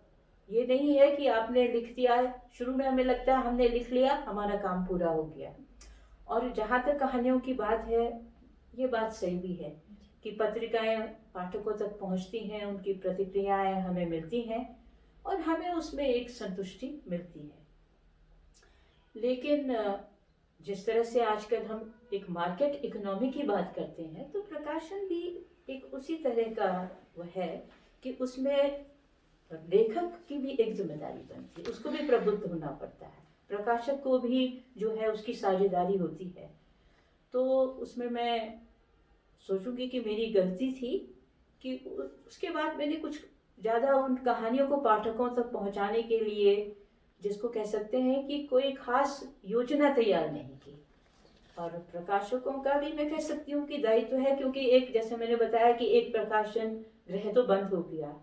Speaker 2: ये नहीं है कि आपने लिख दिया, शुरू में हमें लगता है हमने लिख लिया, हमारा काम पूरा हो गया। और जहाँ तक कहानियों की बात है, ये बात सही भी है कि पत्रिकाएं पाठकों तक पहुँचती हैं, उनकी प्रतिक्रियाएं हमें मिलती हैं और हमें उसमें एक संतुष्टि मिलती है। लेकिन जिस तरह से आजकल हम एक मार्केट इकोनॉमी की बात करते हैं, तो प्रकाशन भी एक उसी तरह का वह है कि उसमें लेखक की भी एक जिम्मेदारी बनती है, उसको भी प्रबुद्ध होना पड़ता है, प्रकाशक को भी जो है उसकी साझेदारी होती है। तो उसमें मैं सोचूंगी कि मेरी गलती थी कि उसके बाद मैंने कुछ ज़्यादा उन कहानियों को पाठकों तक पहुंचाने के लिए, जिसको कह सकते हैं कि कोई खास योजना तैयार नहीं की। और प्रकाशकों का भी मैं कह सकती हूँ कि दायित्व है, क्योंकि एक, जैसे मैंने बताया कि एक प्रकाशन गृह तो बंद हो गया,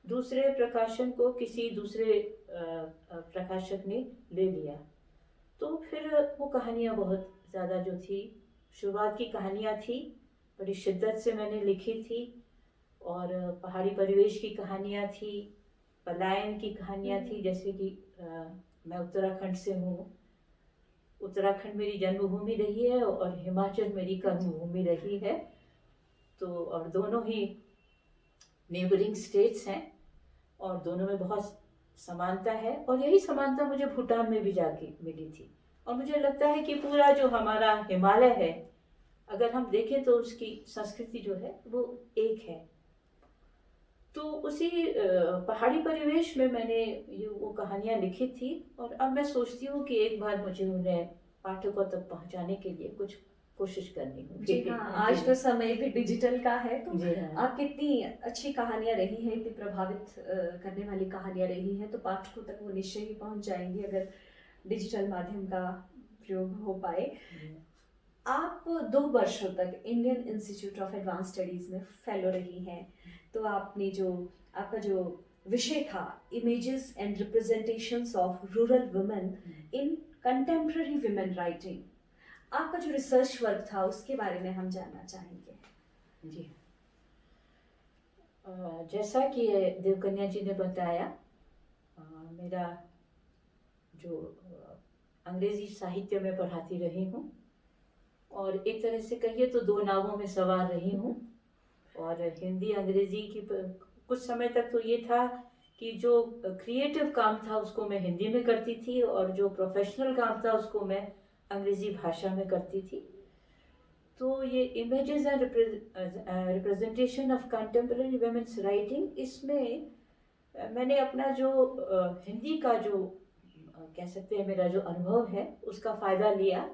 Speaker 2: दूसरे प्रकाशन को किसी दूसरे प्रकाशक ने ले लिया। तो फिर वो कहानियाँ बहुत ज़्यादा जो थी, शुरुआत की कहानियाँ थी, बड़ी शिद्दत से मैंने लिखी थी, और पहाड़ी परिवेश की कहानियाँ थी, पलायन की कहानियाँ थी, जैसे कि मैं उत्तराखंड से हूँ, उत्तराखंड मेरी जन्मभूमि रही है और हिमाचल मेरी कर्मभूमि रही है। तो और दोनों ही नेबरिंग स्टेट्स हैं, और दोनों में बहुत समानता है, और यही समानता मुझे भूटान में भी जाके मिली थी। और मुझे लगता है कि पूरा जो हमारा हिमालय है, अगर हम देखें तो उसकी संस्कृति जो है वो एक है। तो उसी पहाड़ी परिवेश में मैंने ये वो कहानियाँ लिखी थी, और अब मैं सोचती हूँ कि एक बार मुझे उन्हें पाठकों तक पहुँचाने के लिए कुछ कोशिश करनी होगी।
Speaker 1: जी हाँ, आज तो समय भी डिजिटल का है, तो
Speaker 2: जी हाँ।
Speaker 1: आप कितनी अच्छी कहानियाँ रही हैं, इतनी प्रभावित करने वाली कहानियाँ रही हैं, तो पाठकों तक वो निश्चय ही पहुंच जाएंगी अगर डिजिटल माध्यम का प्रयोग हो पाए। आप 2 वर्षों तक Indian institute of advance studies में फेलो रही हैं, तो आपने जो आपका जो विषय था, images and representations of rural women in contemporary women writing, आपका जो रिसर्च वर्क था उसके बारे में हम जानना चाहेंगे।
Speaker 2: जी, जैसा कि देवकन्या जी ने बताया, मेरा जो अंग्रेजी साहित्य में पढ़ाती रही हूँ, और एक तरह से कहिए तो 2 नावों में सवार रही हूँ। और हिंदी अंग्रेजी की कुछ समय तक तो ये था कि जो क्रिएटिव काम था उसको मैं हिंदी में करती थी, और जो प्रोफेशनल काम था उसको मैं अंग्रेजी भाषा में करती थी। तो ये images and representation of contemporary women's writing, इसमें मैंने अपना जो हिंदी का जो कह सकते हैं मेरा जो अनुभव है उसका फ़ायदा लिया,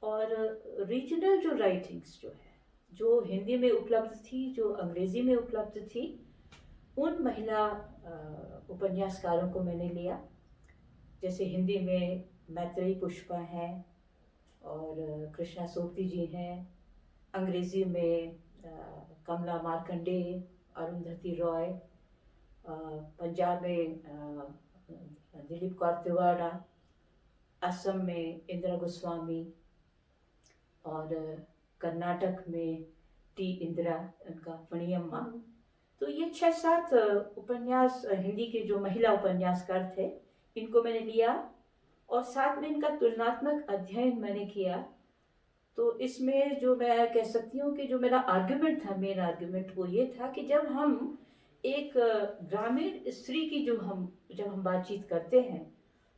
Speaker 2: और रीजनल जो राइटिंग्स जो है, जो हिंदी में उपलब्ध थी, जो अंग्रेज़ी में उपलब्ध थी, उन महिला उपन्यासकारों को मैंने लिया। जैसे हिंदी में मैत्रेयी पुष्पा हैं, और कृष्णा सोपती जी हैं, अंग्रेज़ी में कमला मार्कंडे, अरुंधति रॉय, पंजाब में दिलीप कौर तिवाड़ा, असम में इंदिरा गोस्वामी, और कर्नाटक में टी इंदिरा, उनका फणियम्मा। तो ये 6-7 उपन्यास हिंदी के जो महिला उपन्यासकार थे, इनको मैंने लिया, और साथ में इनका तुलनात्मक अध्ययन मैंने किया। तो इसमें जो मैं कह सकती हूँ कि जो मेरा आर्गुमेंट था, मेन आर्गुमेंट वो ये था कि जब हम एक ग्रामीण स्त्री की जब हम बातचीत करते हैं,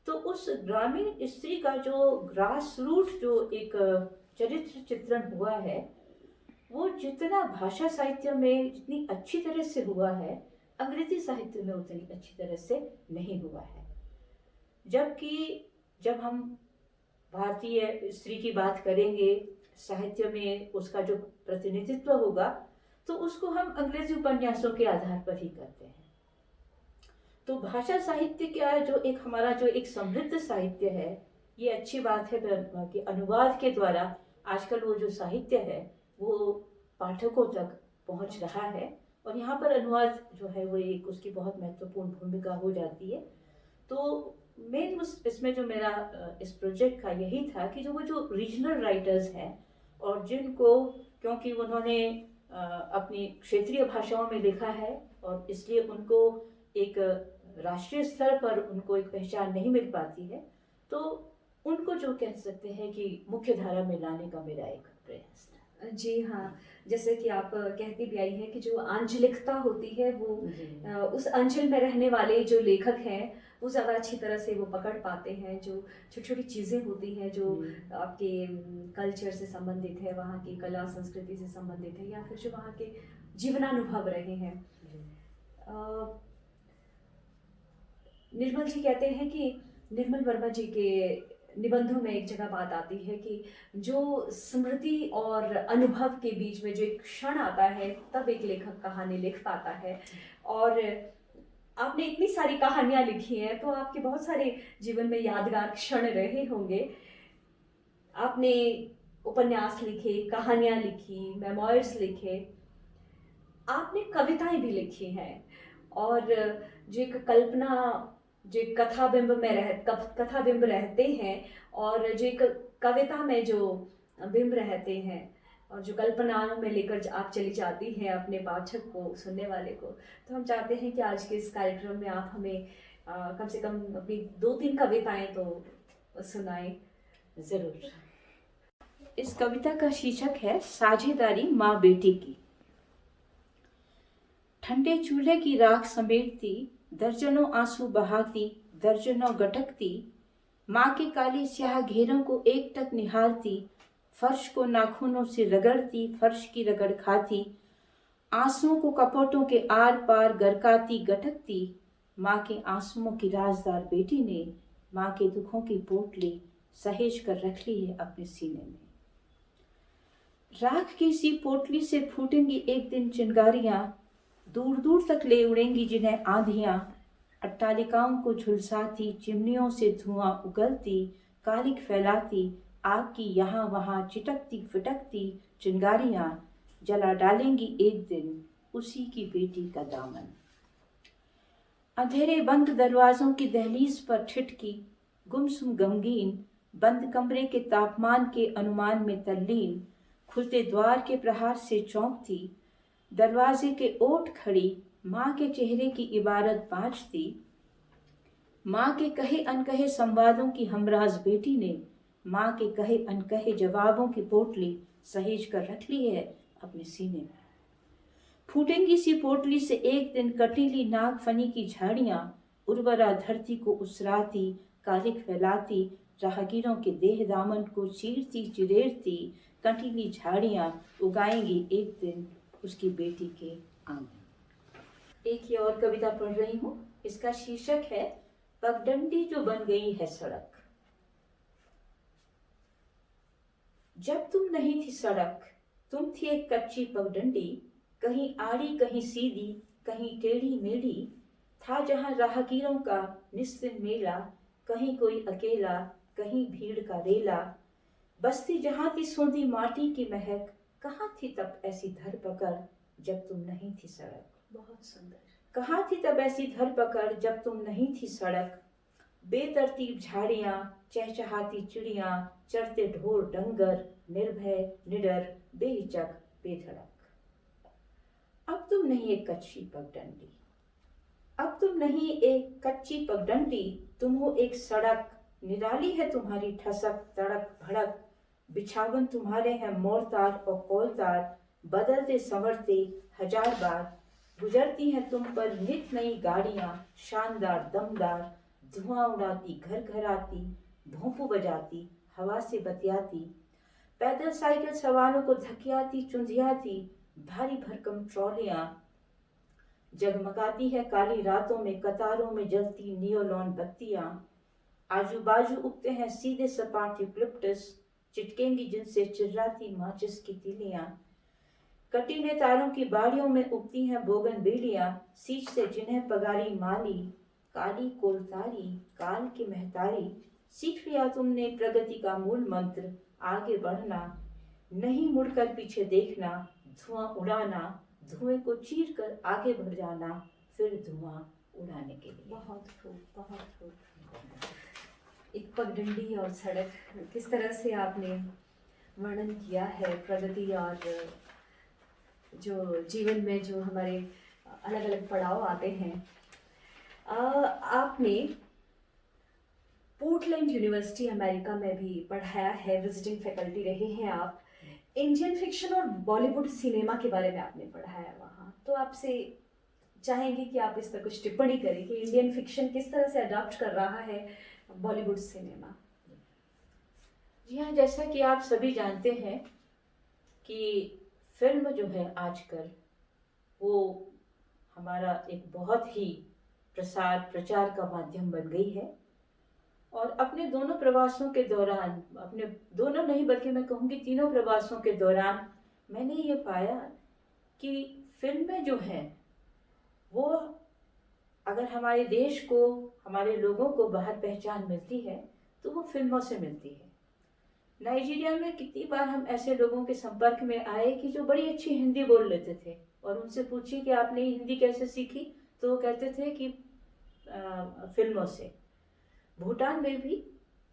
Speaker 2: तो उस ग्रामीण स्त्री का जो ग्रास रूट जो एक चरित्र चित्रण हुआ है, वो जितना भाषा साहित्य में जितनी अच्छी तरह से हुआ है, अंग्रेजी साहित्य में उतनी अच्छी तरह से नहीं हुआ है। जबकि जब हम भारतीय स्त्री की बात करेंगे, साहित्य में उसका जो प्रतिनिधित्व होगा, तो उसको हम अंग्रेजी उपन्यासों के आधार पर ही करते हैं। तो भाषा साहित्य का जो एक हमारा जो एक समृद्ध साहित्य है, ये अच्छी बात है कि अनुवाद के द्वारा आजकल वो जो साहित्य है वो पाठकों तक पहुंच रहा है, और यहाँ पर अनुवाद जो है वो एक उसकी बहुत महत्वपूर्ण भूमिका हो जाती है। तो मेन इसमें जो मेरा इस प्रोजेक्ट का यही था कि वो जो रीजनल राइटर्स हैं, और जिनको क्योंकि उन्होंने अपनी क्षेत्रीय भाषाओं में लिखा है, और इसलिए उनको एक राष्ट्रीय स्तर पर उनको एक पहचान नहीं मिल पाती है, तो उनको जो कह सकते हैं कि मुख्य धारा में लाने का मेरा एक प्रयास था।
Speaker 1: जी हाँ, जैसे कि आप कहती भी आई हैं कि जो आंचलिकता होती है वो उस अंचल में रहने वाले जो लेखक हैं वो ज़्यादा अच्छी तरह से वो पकड़ पाते हैं, जो छोटी छोटी चीज़ें होती हैं जो आपके कल्चर से संबंधित है, वहाँ की कला संस्कृति से संबंधित है, या फिर जो वहाँ के जीवनानुभव रहे हैं। निर्मल जी कहते हैं कि निर्मल वर्मा जी के निबंधों में एक जगह बात आती है कि जो स्मृति और अनुभव के बीच में जो एक क्षण आता है, तब एक लेखक कहानी लिख पाता है। और आपने इतनी सारी कहानियां लिखी हैं, तो आपके बहुत सारे जीवन में यादगार क्षण रहे होंगे। आपने उपन्यास लिखे, कहानियाँ लिखी, मेमोइर्स लिखे, आपने कविताएं भी लिखी हैं। और जो एक कल्पना, जो एक कथा बिंब रहते हैं, और जो एक कविता में जो बिंब रहते हैं, और जो कल्पनाओं में लेकर आप चली जाती हैं अपने पाठक को, सुनने वाले को, तो हम चाहते हैं कि आज के इस कार्यक्रम में आप हमें कम से कम अपनी 2-3 कविताएं तो सुनाएं।
Speaker 2: जरूर। इस कविता का शीर्षक है साझेदारी माँ बेटी की। ठंडे चूल्हे की राख समेटती, दर्जनों आंसू बहाती, दर्जनों गटकती, माँ के काले स्याह घेरों को एकटक निहारती, फर्श को नाखूनों से रगड़ती, फर्श की रगड़ खाती, आंसुओं को कपड़ों के आर पार गरकाती गटकती, माँ के आंसुओं की राजदार बेटी ने माँ के दुखों की पोटली सहेज कर रख ली है अपने सीने में। राख की सी पोटली से फूटेंगी एक दिन चिंगारियां, दूर दूर तक ले उड़ेंगी जिन्हें आंधियां, अट्टालिकाओं को झुलसाती, चिमनियों से धुआं उगलती, कालिक फैलाती, आग की यहाँ वहाँ चिटकती फिटकती चिंगारियां जला डालेंगी एक दिन उसी की बेटी का दामन। अंधेरे बंद दरवाजों की दहलीज पर ठिठकी, गुमसुम गमगीन, बंद कमरे के तापमान के अनुमान में तल्लीन, खुलते द्वार के प्रहार से चौंकती, दरवाजे के ओट खड़ी माँ के चेहरे की इबारत बाँचती, माँ के कहे अनकहे संवादों की हमराज बेटी ने माँ के कहे अनकहे जवाबों की पोटली सहेज कर रख ली है अपने सीने में। फूटेंगी सी पोटली से एक दिन कटीली नाग फनी की झाड़ियां, उर्वरा धरती को उसराती, कालिक फैलाती, राहगीरों के देह दामन को चीरती चिरेरती, कटीली झाड़ियां उगाएंगी एक दिन उसकी बेटी के आंगन। एक ही और कविता पढ़ रही हूँ। इसका शीर्षक है पगडंडी जो बन गई है सड़क। जब तुम नहीं थी सड़क, तुम थी एक कच्ची पगडंडी, कहीं आड़ी कहीं सीधी कहीं टेढ़ी मेढ़ी, था जहां राहगीरों का निस्दिन मेला, कहीं कोई अकेला कहीं भीड़ का रेला, बस्ती जहां थी सोंधी माटी की महक, कहाँ थी तब ऐसी धरपकड़ जब तुम नहीं थी सड़क।
Speaker 1: बहुत सुंदर।
Speaker 2: कहाँ थी तब ऐसी धरपकड़ जब तुम नहीं थी सड़क, बेतरतीब झाड़ियां, चहचहाती चिड़ियां, चरते ढोर डंगर, निर्भय निडर बेहिचक बेधड़क। अब तुम नहीं एक कच्ची पगडंडी, अब तुम नहीं एक कच्ची पगडंडी, तुम हो एक सड़क, निराली है तुम्हारी ठसक तड़क भड़क, बिछावन तुम्हारे हैं मोरतार और कोलतार, बदलते संवरते हजार बार, गुजरती हैं तुम पर नित नई गाड़ियां, शानदार दमदार, धुआं उड़ाती घर घर आती, भोंपू बजाती हवा से बतियाती, पैदल साइकिल सवारों को धकियाती चुंधियाती, भारी भरकम ट्रॉलियां, जगमगाती है काली रातों में कतारों में जलती नियोलॉन बत्तियां, आजू बाजू उगते हैं सीधे सपाट यूकलिप्टस, चिटकेंगी जिनसे चिर्राती माचिस की तीलियां, कटीले तारों की बाड़ियों में उगती हैं बोगन बेलियां, सींच से जिन्हें पगारी माली, काली कोलतारी काल की महतारी, सीख लिया तुमने प्रगति का मूल मंत्र, आगे बढ़ना नहीं मुड़कर पीछे देखना, धुआं उड़ाना, धुएं को चीर कर आगे बढ़ जाना, फिर धुआं उड़ाने के लिए।
Speaker 1: बहुत खूब, बहुत खूब। एक पगडंडी और सड़क, किस तरह से आपने वर्णन किया है प्रगति और जो जीवन में जो हमारे अलग अलग पड़ाव आते हैं। आपने पोर्टलैंड यूनिवर्सिटी अमेरिका में भी पढ़ाया है, विजिटिंग फैकल्टी रहे हैं आप। इंडियन फिक्शन और बॉलीवुड सिनेमा के बारे में आपने पढ़ा है वहाँ, तो आपसे चाहेंगे कि आप इस पर कुछ टिप्पणी करें कि इंडियन फिक्शन किस तरह से अडॉप्ट कर रहा है बॉलीवुड सिनेमा।
Speaker 2: जी हाँ, जैसा कि आप सभी जानते हैं कि फिल्म जो है आजकल वो हमारा एक बहुत ही प्रचार का माध्यम बन गई है। और अपने दोनों प्रवासों के दौरान, अपने दोनों नहीं बल्कि मैं कहूँगी तीनों प्रवासों के दौरान मैंने ये पाया कि फिल्में जो हैं वो अगर हमारे देश को, हमारे लोगों को बाहर पहचान मिलती है तो वो फिल्मों से मिलती है। नाइजीरिया में कितनी बार हम ऐसे लोगों के संपर्क में आए कि जो बड़ी अच्छी हिंदी बोल लेते थे, और उनसे पूछिए कि आपने हिंदी कैसे सीखी, तो वो कहते थे कि फिल्मों से। भूटान में भी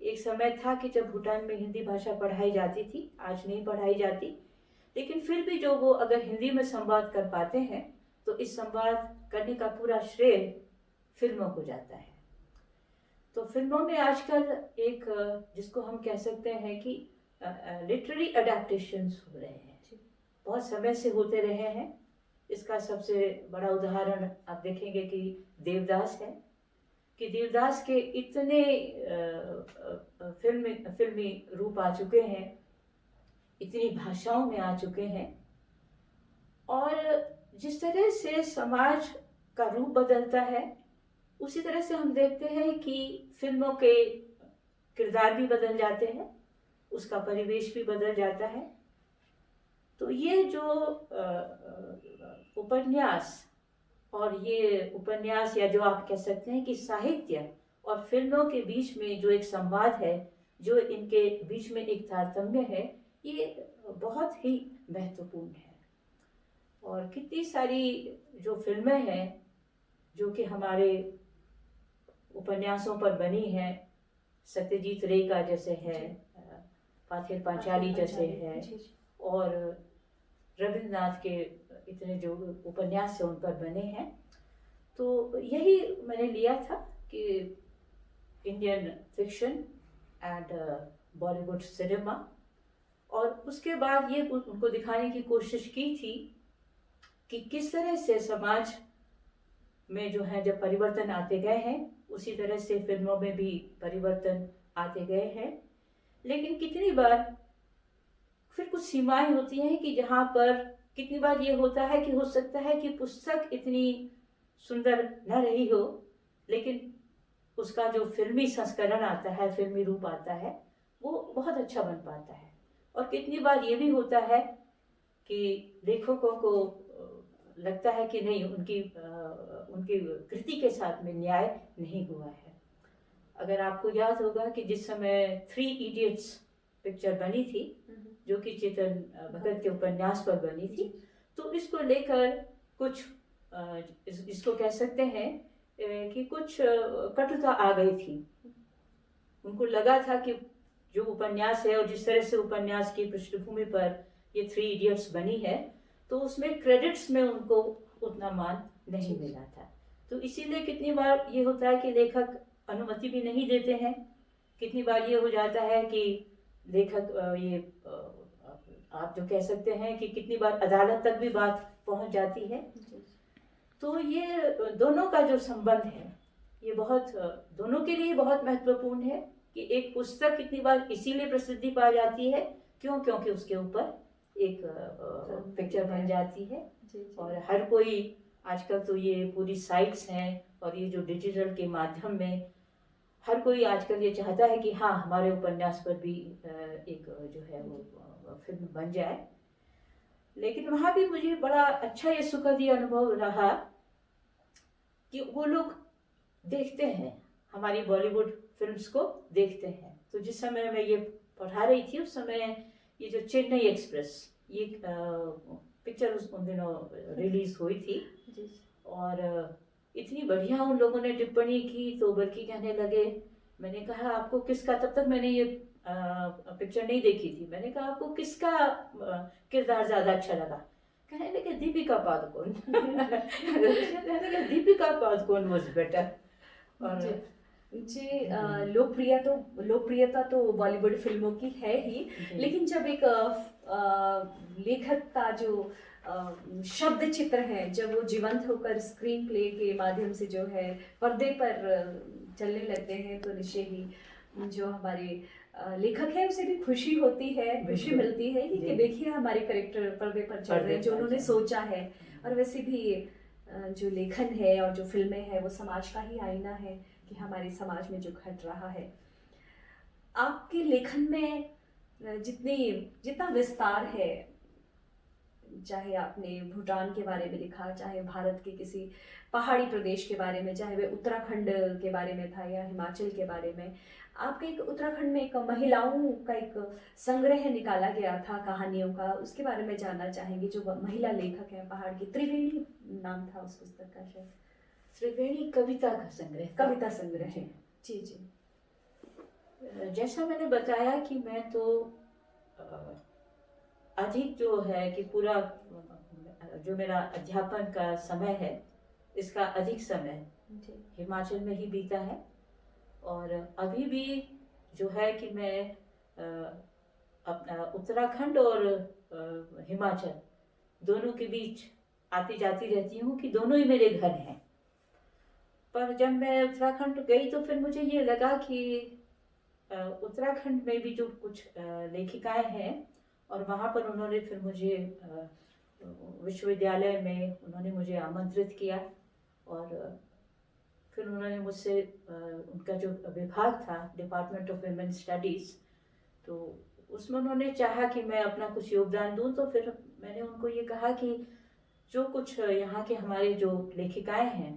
Speaker 2: एक समय था कि जब भूटान में हिंदी भाषा पढ़ाई जाती थी, आज नहीं पढ़ाई जाती, लेकिन फिर भी जो वो अगर हिंदी में संवाद कर पाते हैं तो इस संवाद करने का पूरा श्रेय फिल्मों को जाता है। तो फिल्मों में आजकल एक जिसको हम कह सकते हैं कि लिटरेरी अडेप्टेशंस हो रहे हैं, बहुत समय से होते रहे हैं। इसका सबसे बड़ा उदाहरण आप देखेंगे कि देवदास है, कि देवदास के इतने फिल्मी रूप आ चुके हैं, इतनी भाषाओं में आ चुके हैं, और जिस तरह से समाज का रूप बदलता है उसी तरह से हम देखते हैं कि फिल्मों के किरदार भी बदल जाते हैं, उसका परिवेश भी बदल जाता है। तो ये जो उपन्यास, और ये उपन्यास या जो आप कह सकते हैं कि साहित्य और फिल्मों के बीच में जो एक संवाद है, जो इनके बीच में एक तारतम्य है, ये बहुत ही महत्वपूर्ण है। और कितनी सारी जो फिल्में हैं जो कि हमारे उपन्यासों पर बनी है, सत्यजीत रे का जैसे है, पाथिर पांचाली जैसे है, और रविन्द्रनाथ के इतने जो उपन्यास है उन पर बने हैं। तो यही मैंने लिया था कि Indian fiction and Bollywood cinema, और उसके बाद ये उनको दिखाने की कोशिश की थी कि किस तरह से समाज में जो है जब परिवर्तन आते गए हैं, उसी तरह से फिल्मों में भी परिवर्तन आते गए हैं। लेकिन कितनी बार फिर कुछ सीमाएं होती हैं कि जहाँ पर कितनी बार ये होता है कि हो सकता है कि पुस्तक इतनी सुंदर न रही हो, लेकिन उसका जो फिल्मी संस्करण आता है, फिल्मी रूप आता है, वो बहुत अच्छा बन पाता है। और कितनी बार ये भी होता है कि लेखकों को लगता है कि नहीं, उनकी कृति के साथ में न्याय नहीं हुआ है। अगर आपको याद होगा कि जिस समय 3 इडियट्स पिक्चर बनी थी, जो कि चेतन भगत के उपन्यास पर बनी थी, तो इसको लेकर कुछ इसको कह सकते हैं कि कुछ कटुता आ गई थी। उनको लगा था कि जो उपन्यास है और जिस तरह से उपन्यास की पृष्ठभूमि पर ये 3 इडियट्स बनी है, तो उसमें क्रेडिट्स में उनको उतना मान नहीं मिला था। तो इसीलिए कितनी बार ये होता है कि लेखक अनुमति भी नहीं देते हैं। कितनी बार ये हो जाता है कि लेखक ये आप जो कह सकते हैं कि कितनी बार अदालत तक भी बात पहुंच जाती है। तो ये दोनों का जो संबंध है, ये बहुत दोनों के लिए बहुत महत्वपूर्ण है कि एक पुस्तक कितनी बार इसीलिए प्रसिद्धि पा जाती है, क्योंकि उसके ऊपर एक पिक्चर बन जाती है। और हर कोई आजकल तो ये पूरी साइट्स हैं और ये जो डिजिटल के माध्यम में हर कोई आजकल ये चाहता है कि हाँ, हमारे उपन्यास पर भी एक जो है वो फिल्म बन जाए। लेकिन वहाँ भी मुझे बड़ा अच्छा ये सुखद ये अनुभव रहा कि वो लोग देखते हैं, हमारी बॉलीवुड फिल्म्स को देखते हैं। तो जिस समय मैं ये पढ़ा रही थी उस समय ये जो चेन्नई एक्सप्रेस ये पिक्चर उन दिनों रिलीज हुई थी, और इतनी बढ़िया उन लोगों ने टिप्पणी की। तो बल्कि कहने लगे, मैंने कहा आपको किसका, तब तक मैंने ये पिक्चर नहीं देखी थी, मैंने कहा आपको किसका किरदार ज्यादा अच्छा लगा? कहने लगे दीपिका पादुकोण। कहने लगे दीपिका पादुकोण वाज बेटर। और
Speaker 1: जी लोकप्रियता तो बॉलीवुड फिल्मों की है ही, लेकिन जब एक लेखक का जो शब्द चित्र है, जब वो जीवंत होकर स्क्रीन प्ले के माध्यम से जो है पर्दे पर चलने लगते हैं, तो निश्चय ही जो हमारे लेखक है उसे भी खुशी होती है, खुशी मिलती है कि देखिए हमारे कैरेक्टर पर्दे पर चल रहे हैं, जो उन्होंने सोचा है। और वैसे भी जो लेखन है और जो फिल्में हैं वो समाज का ही आईना है कि हमारे समाज में जो घट रहा है। आपके लेखन में जितना विस्तार है, चाहे आपने भूटान के बारे में लिखा, चाहे भारत के किसी पहाड़ी प्रदेश के बारे में, चाहे वह उत्तराखंड के बारे में था या हिमाचल के बारे में। आपके एक उत्तराखंड में एक महिलाओं का एक संग्रह निकाला गया था कहानियों का, उसके बारे में जानना चाहेंगे। जो महिला लेखक हैं पहाड़ की, त्रिवेणी नाम था उस पुस्तक का शायद।
Speaker 2: त्रिवेणी कविता का संग्रह,
Speaker 1: कविता संग्रह है। जी जी।
Speaker 2: जैसा मैंने बताया कि मैं तो अधिक जो है कि पूरा जो मेरा अध्यापन का समय है, इसका अधिक समय हिमाचल में ही बीता है। और अभी भी जो है कि मैं अपना उत्तराखंड और हिमाचल दोनों के बीच आती जाती रहती हूँ कि दोनों ही मेरे घर हैं। पर जब मैं उत्तराखंड गई तो फिर मुझे ये लगा कि उत्तराखंड में भी जो कुछ लेखिकाएं हैं, और वहाँ पर उन्होंने फिर मुझे विश्वविद्यालय में उन्होंने मुझे आमंत्रित किया। और फिर उन्होंने मुझसे उनका जो विभाग था, डिपार्टमेंट ऑफ वुमेन स्टडीज़, तो उसमें उन्होंने चाहा कि मैं अपना कुछ योगदान दूं। तो फिर मैंने उनको ये कहा कि जो कुछ यहाँ के हमारे जो लेखिकाएं हैं,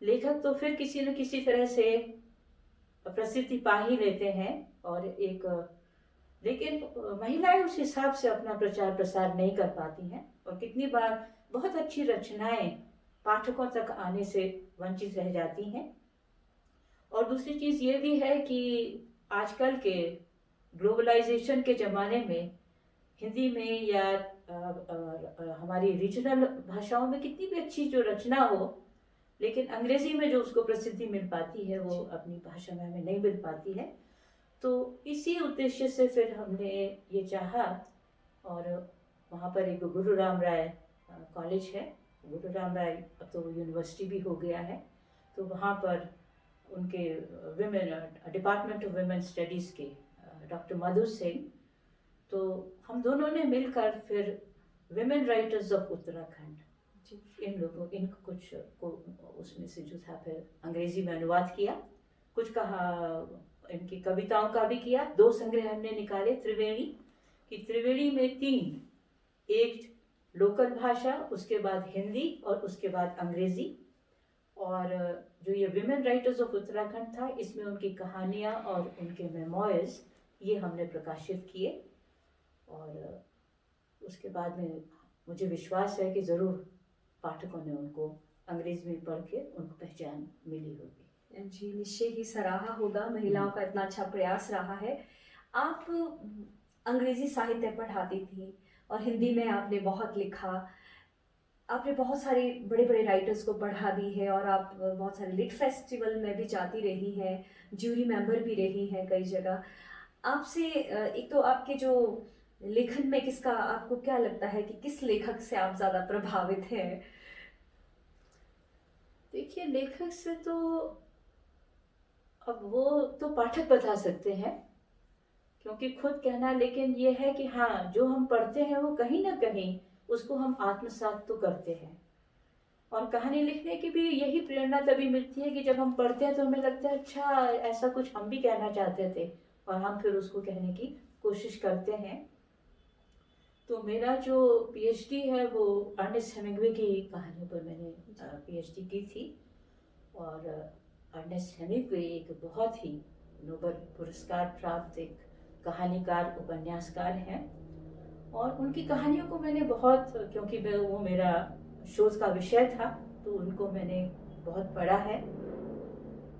Speaker 2: लेखक तो फिर किसी न किसी तरह से प्रसिद्धि पा ही लेते हैं, और एक लेकिन महिलाएं उस हिसाब से अपना प्रचार प्रसार नहीं कर पाती हैं, और कितनी बार बहुत अच्छी रचनाएं पाठकों तक आने से वंचित रह जाती हैं। और दूसरी चीज़ ये भी है कि आजकल के ग्लोबलाइजेशन के ज़माने में हिंदी में या हमारी रीजनल भाषाओं में कितनी भी अच्छी जो रचना हो, लेकिन अंग्रेजी में जो उसको प्रसिद्धि मिल पाती है वो अपनी भाषा में हमें नहीं मिल पाती है। तो इसी उद्देश्य से फिर हमने ये चाहा, और वहाँ पर एक गुरु राम राय कॉलेज है, गुरु राम राय अब तो यूनिवर्सिटी भी हो गया है, तो वहाँ पर उनके डिपार्टमेंट ऑफ वुमेन स्टडीज़ के डॉक्टर मधु सिंह, तो हम दोनों ने मिलकर फिर विमेन राइटर्स ऑफ उत्तराखंड, इन कुछ को उसमें से जो था फिर अंग्रेजी में अनुवाद किया, कुछ कहा इनकी कविताओं का भी किया। 2 संग्रह हमने निकाले त्रिवेणी की। त्रिवेणी में 3, एक लोकल भाषा, उसके बाद हिंदी और उसके बाद अंग्रेजी। और जो ये विमेन राइटर्स ऑफ उत्तराखंड था, इसमें उनकी कहानियाँ और उनके मेमोइर्स ये हमने प्रकाशित किए। और उसके बाद में मुझे विश्वास है कि ज़रूर पाठकों ने उनको अंग्रेजी में पढ़ के उनको पहचान मिली होगी।
Speaker 1: जी, निश्चय ही सराहा होगा महिलाओं का इतना अच्छा प्रयास रहा है। आप अंग्रेजी साहित्य पढ़ाती थी और हिंदी में आपने बहुत लिखा, आपने बहुत सारे बड़े बड़े राइटर्स को पढ़ा भी है, और आप बहुत सारे लिट फेस्टिवल में भी जाती रही हैं, ज्यूरी मेंबर भी रही हैं कई जगह। आपसे एक तो आपके जो लेखन में किसका, आपको क्या लगता है कि किस लेखक से आप ज़्यादा प्रभावित हैं?
Speaker 2: देखिए, लेखक से तो अब वो तो पाठक बता सकते हैं, क्योंकि खुद कहना, लेकिन ये है कि हाँ, जो हम पढ़ते हैं वो कहीं ना कहीं उसको हम आत्मसात तो करते हैं। और कहानी लिखने की भी यही प्रेरणा तभी मिलती है कि जब हम पढ़ते हैं तो हमें लगता है अच्छा, ऐसा कुछ हम भी कहना चाहते थे, और हम फिर उसको कहने की कोशिश करते हैं। तो मेरा जो पीएचडी है वो अर्नेस्ट हेमिंग्वे की कहानियों पर मैंने पीएचडी की थी। और अर्नेस्ट हेमिंग्वे एक बहुत ही नोबेल पुरस्कार प्राप्त एक कहानीकार, उपन्यासकार हैं, और उनकी कहानियों को मैंने बहुत, क्योंकि वो मेरा शोध का विषय था, तो उनको मैंने बहुत पढ़ा है।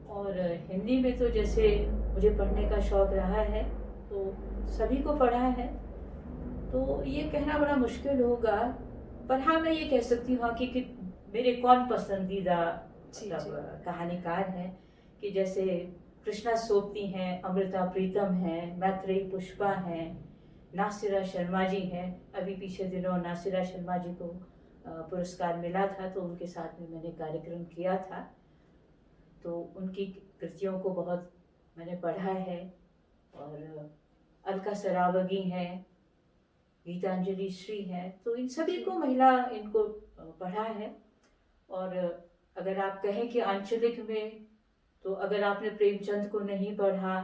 Speaker 2: और हिंदी में तो जैसे मुझे पढ़ने का शौक़ रहा है तो सभी को पढ़ा है, तो ये कहना बड़ा मुश्किल होगा। पर हाँ, मैं ये कह सकती हूँ कि मेरे कौन पसंदीदा कहानीकार हैं, कि जैसे कृष्णा सोबती हैं, अमृता प्रीतम हैं, मैत्रेयी पुष्पा हैं, नासिरा शर्मा जी हैं। अभी पीछे दिनों नासिरा शर्मा जी को पुरस्कार मिला था, तो उनके साथ में मैंने कार्यक्रम किया था, तो उनकी कृतियों को बहुत मैंने पढ़ा है। और अलका सरावगी हैं, गीतांजलि श्री हैं, तो इन सभी को इनको पढ़ा है। और अगर आप कहें कि आंचलिक में, तो अगर आपने प्रेमचंद को नहीं पढ़ा,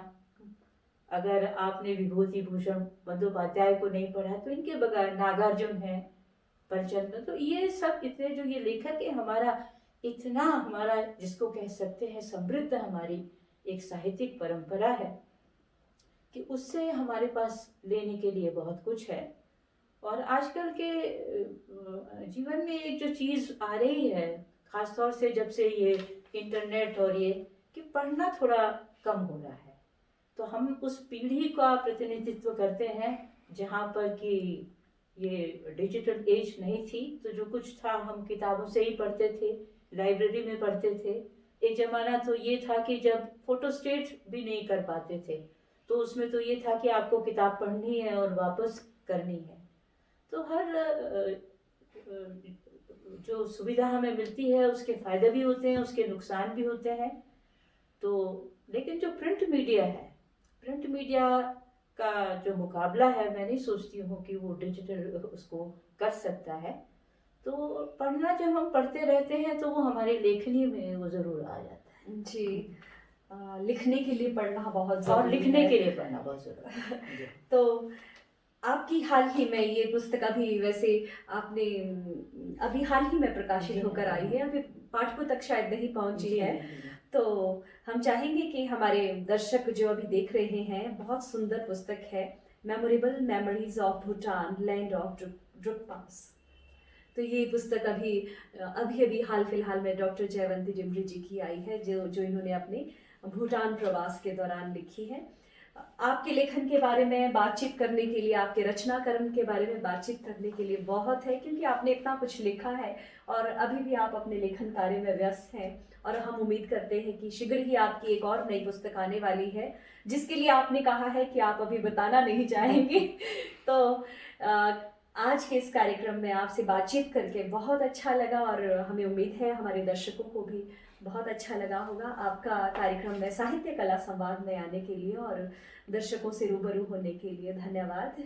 Speaker 2: अगर आपने विभूति भूषण बंदोपाध्याय को नहीं पढ़ा, तो इनके बगैर नागार्जुन हैं, परिचय में। तो ये सब इतने जो ये लेखक है इतना हमारा जिसको कह सकते हैं समृद्ध हमारी एक साहित्यिक परंपरा है कि उससे हमारे पास लेने के लिए बहुत कुछ है। और आजकल के जीवन में एक जो चीज़ आ रही है खासतौर से जब से ये इंटरनेट और ये कि पढ़ना थोड़ा कम हो रहा है, तो हम उस पीढ़ी का प्रतिनिधित्व करते हैं जहाँ पर कि ये डिजिटल एज नहीं थी, तो जो कुछ था हम किताबों से ही पढ़ते थे, लाइब्रेरी में पढ़ते थे। एक ज़माना तो ये था कि जब फोटोस्टेट भी नहीं कर पाते थे, तो उसमें तो ये था कि आपको किताब पढ़नी है और वापस करनी है। तो हर जो सुविधा हमें मिलती है उसके फ़ायदे भी होते हैं, उसके नुकसान भी होते हैं। तो लेकिन जो प्रिंट मीडिया का जो मुकाबला है, मैं नहीं सोचती हूँ कि वो डिजिटल उसको कर सकता है। तो पढ़ना जब हम पढ़ते रहते हैं तो वो हमारी लेखनी में वो ज़रूर आ जाता है।
Speaker 1: जी, लिखने के लिए पढ़ना बहुत
Speaker 2: और
Speaker 1: ज़रूरी
Speaker 2: लिखने
Speaker 1: है।
Speaker 2: के लिए पढ़ना बहुत ज़रूरी है। जी।
Speaker 1: तो आपकी हाल ही में ये पुस्तक अभी वैसे आपने अभी हाल ही में प्रकाशित
Speaker 2: जी,
Speaker 1: होकर आई है, अभी पाठकों तक शायद नहीं पहुंची
Speaker 2: जी,
Speaker 1: है।
Speaker 2: जी।
Speaker 1: तो हम चाहेंगे कि हमारे दर्शक जो अभी देख रहे हैं, बहुत सुंदर पुस्तक है, memorable memories of Bhutan land of Drukpas. तो ये पुस्तक अभी अभी अभी हाल फिलहाल में डॉक्टर जयवंती डिमरी जी की आई है, जो जो इन्होंने अपने भूटान प्रवास के दौरान लिखी है। आपके लेखन के बारे में बातचीत करने के लिए, आपके रचना कर्म के बारे में बातचीत करने के लिए बहुत है, क्योंकि आपने इतना कुछ लिखा है और अभी भी आप अपने लेखन कार्य में व्यस्त हैं। और हम उम्मीद करते हैं कि शीघ्र ही आपकी एक और नई पुस्तक आने वाली है, जिसके लिए आपने कहा है कि आप अभी बताना नहीं चाहेंगे। तो आज के इस कार्यक्रम में आपसे बातचीत करके बहुत अच्छा लगा और हमें उम्मीद है हमारे दर्शकों को भी बहुत अच्छा लगा होगा। आपका कार्यक्रम में साहित्य कला संवाद में आने के लिए और दर्शकों से रूबरू होने के लिए धन्यवाद।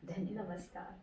Speaker 2: धन्यवाद।
Speaker 1: नमस्कार।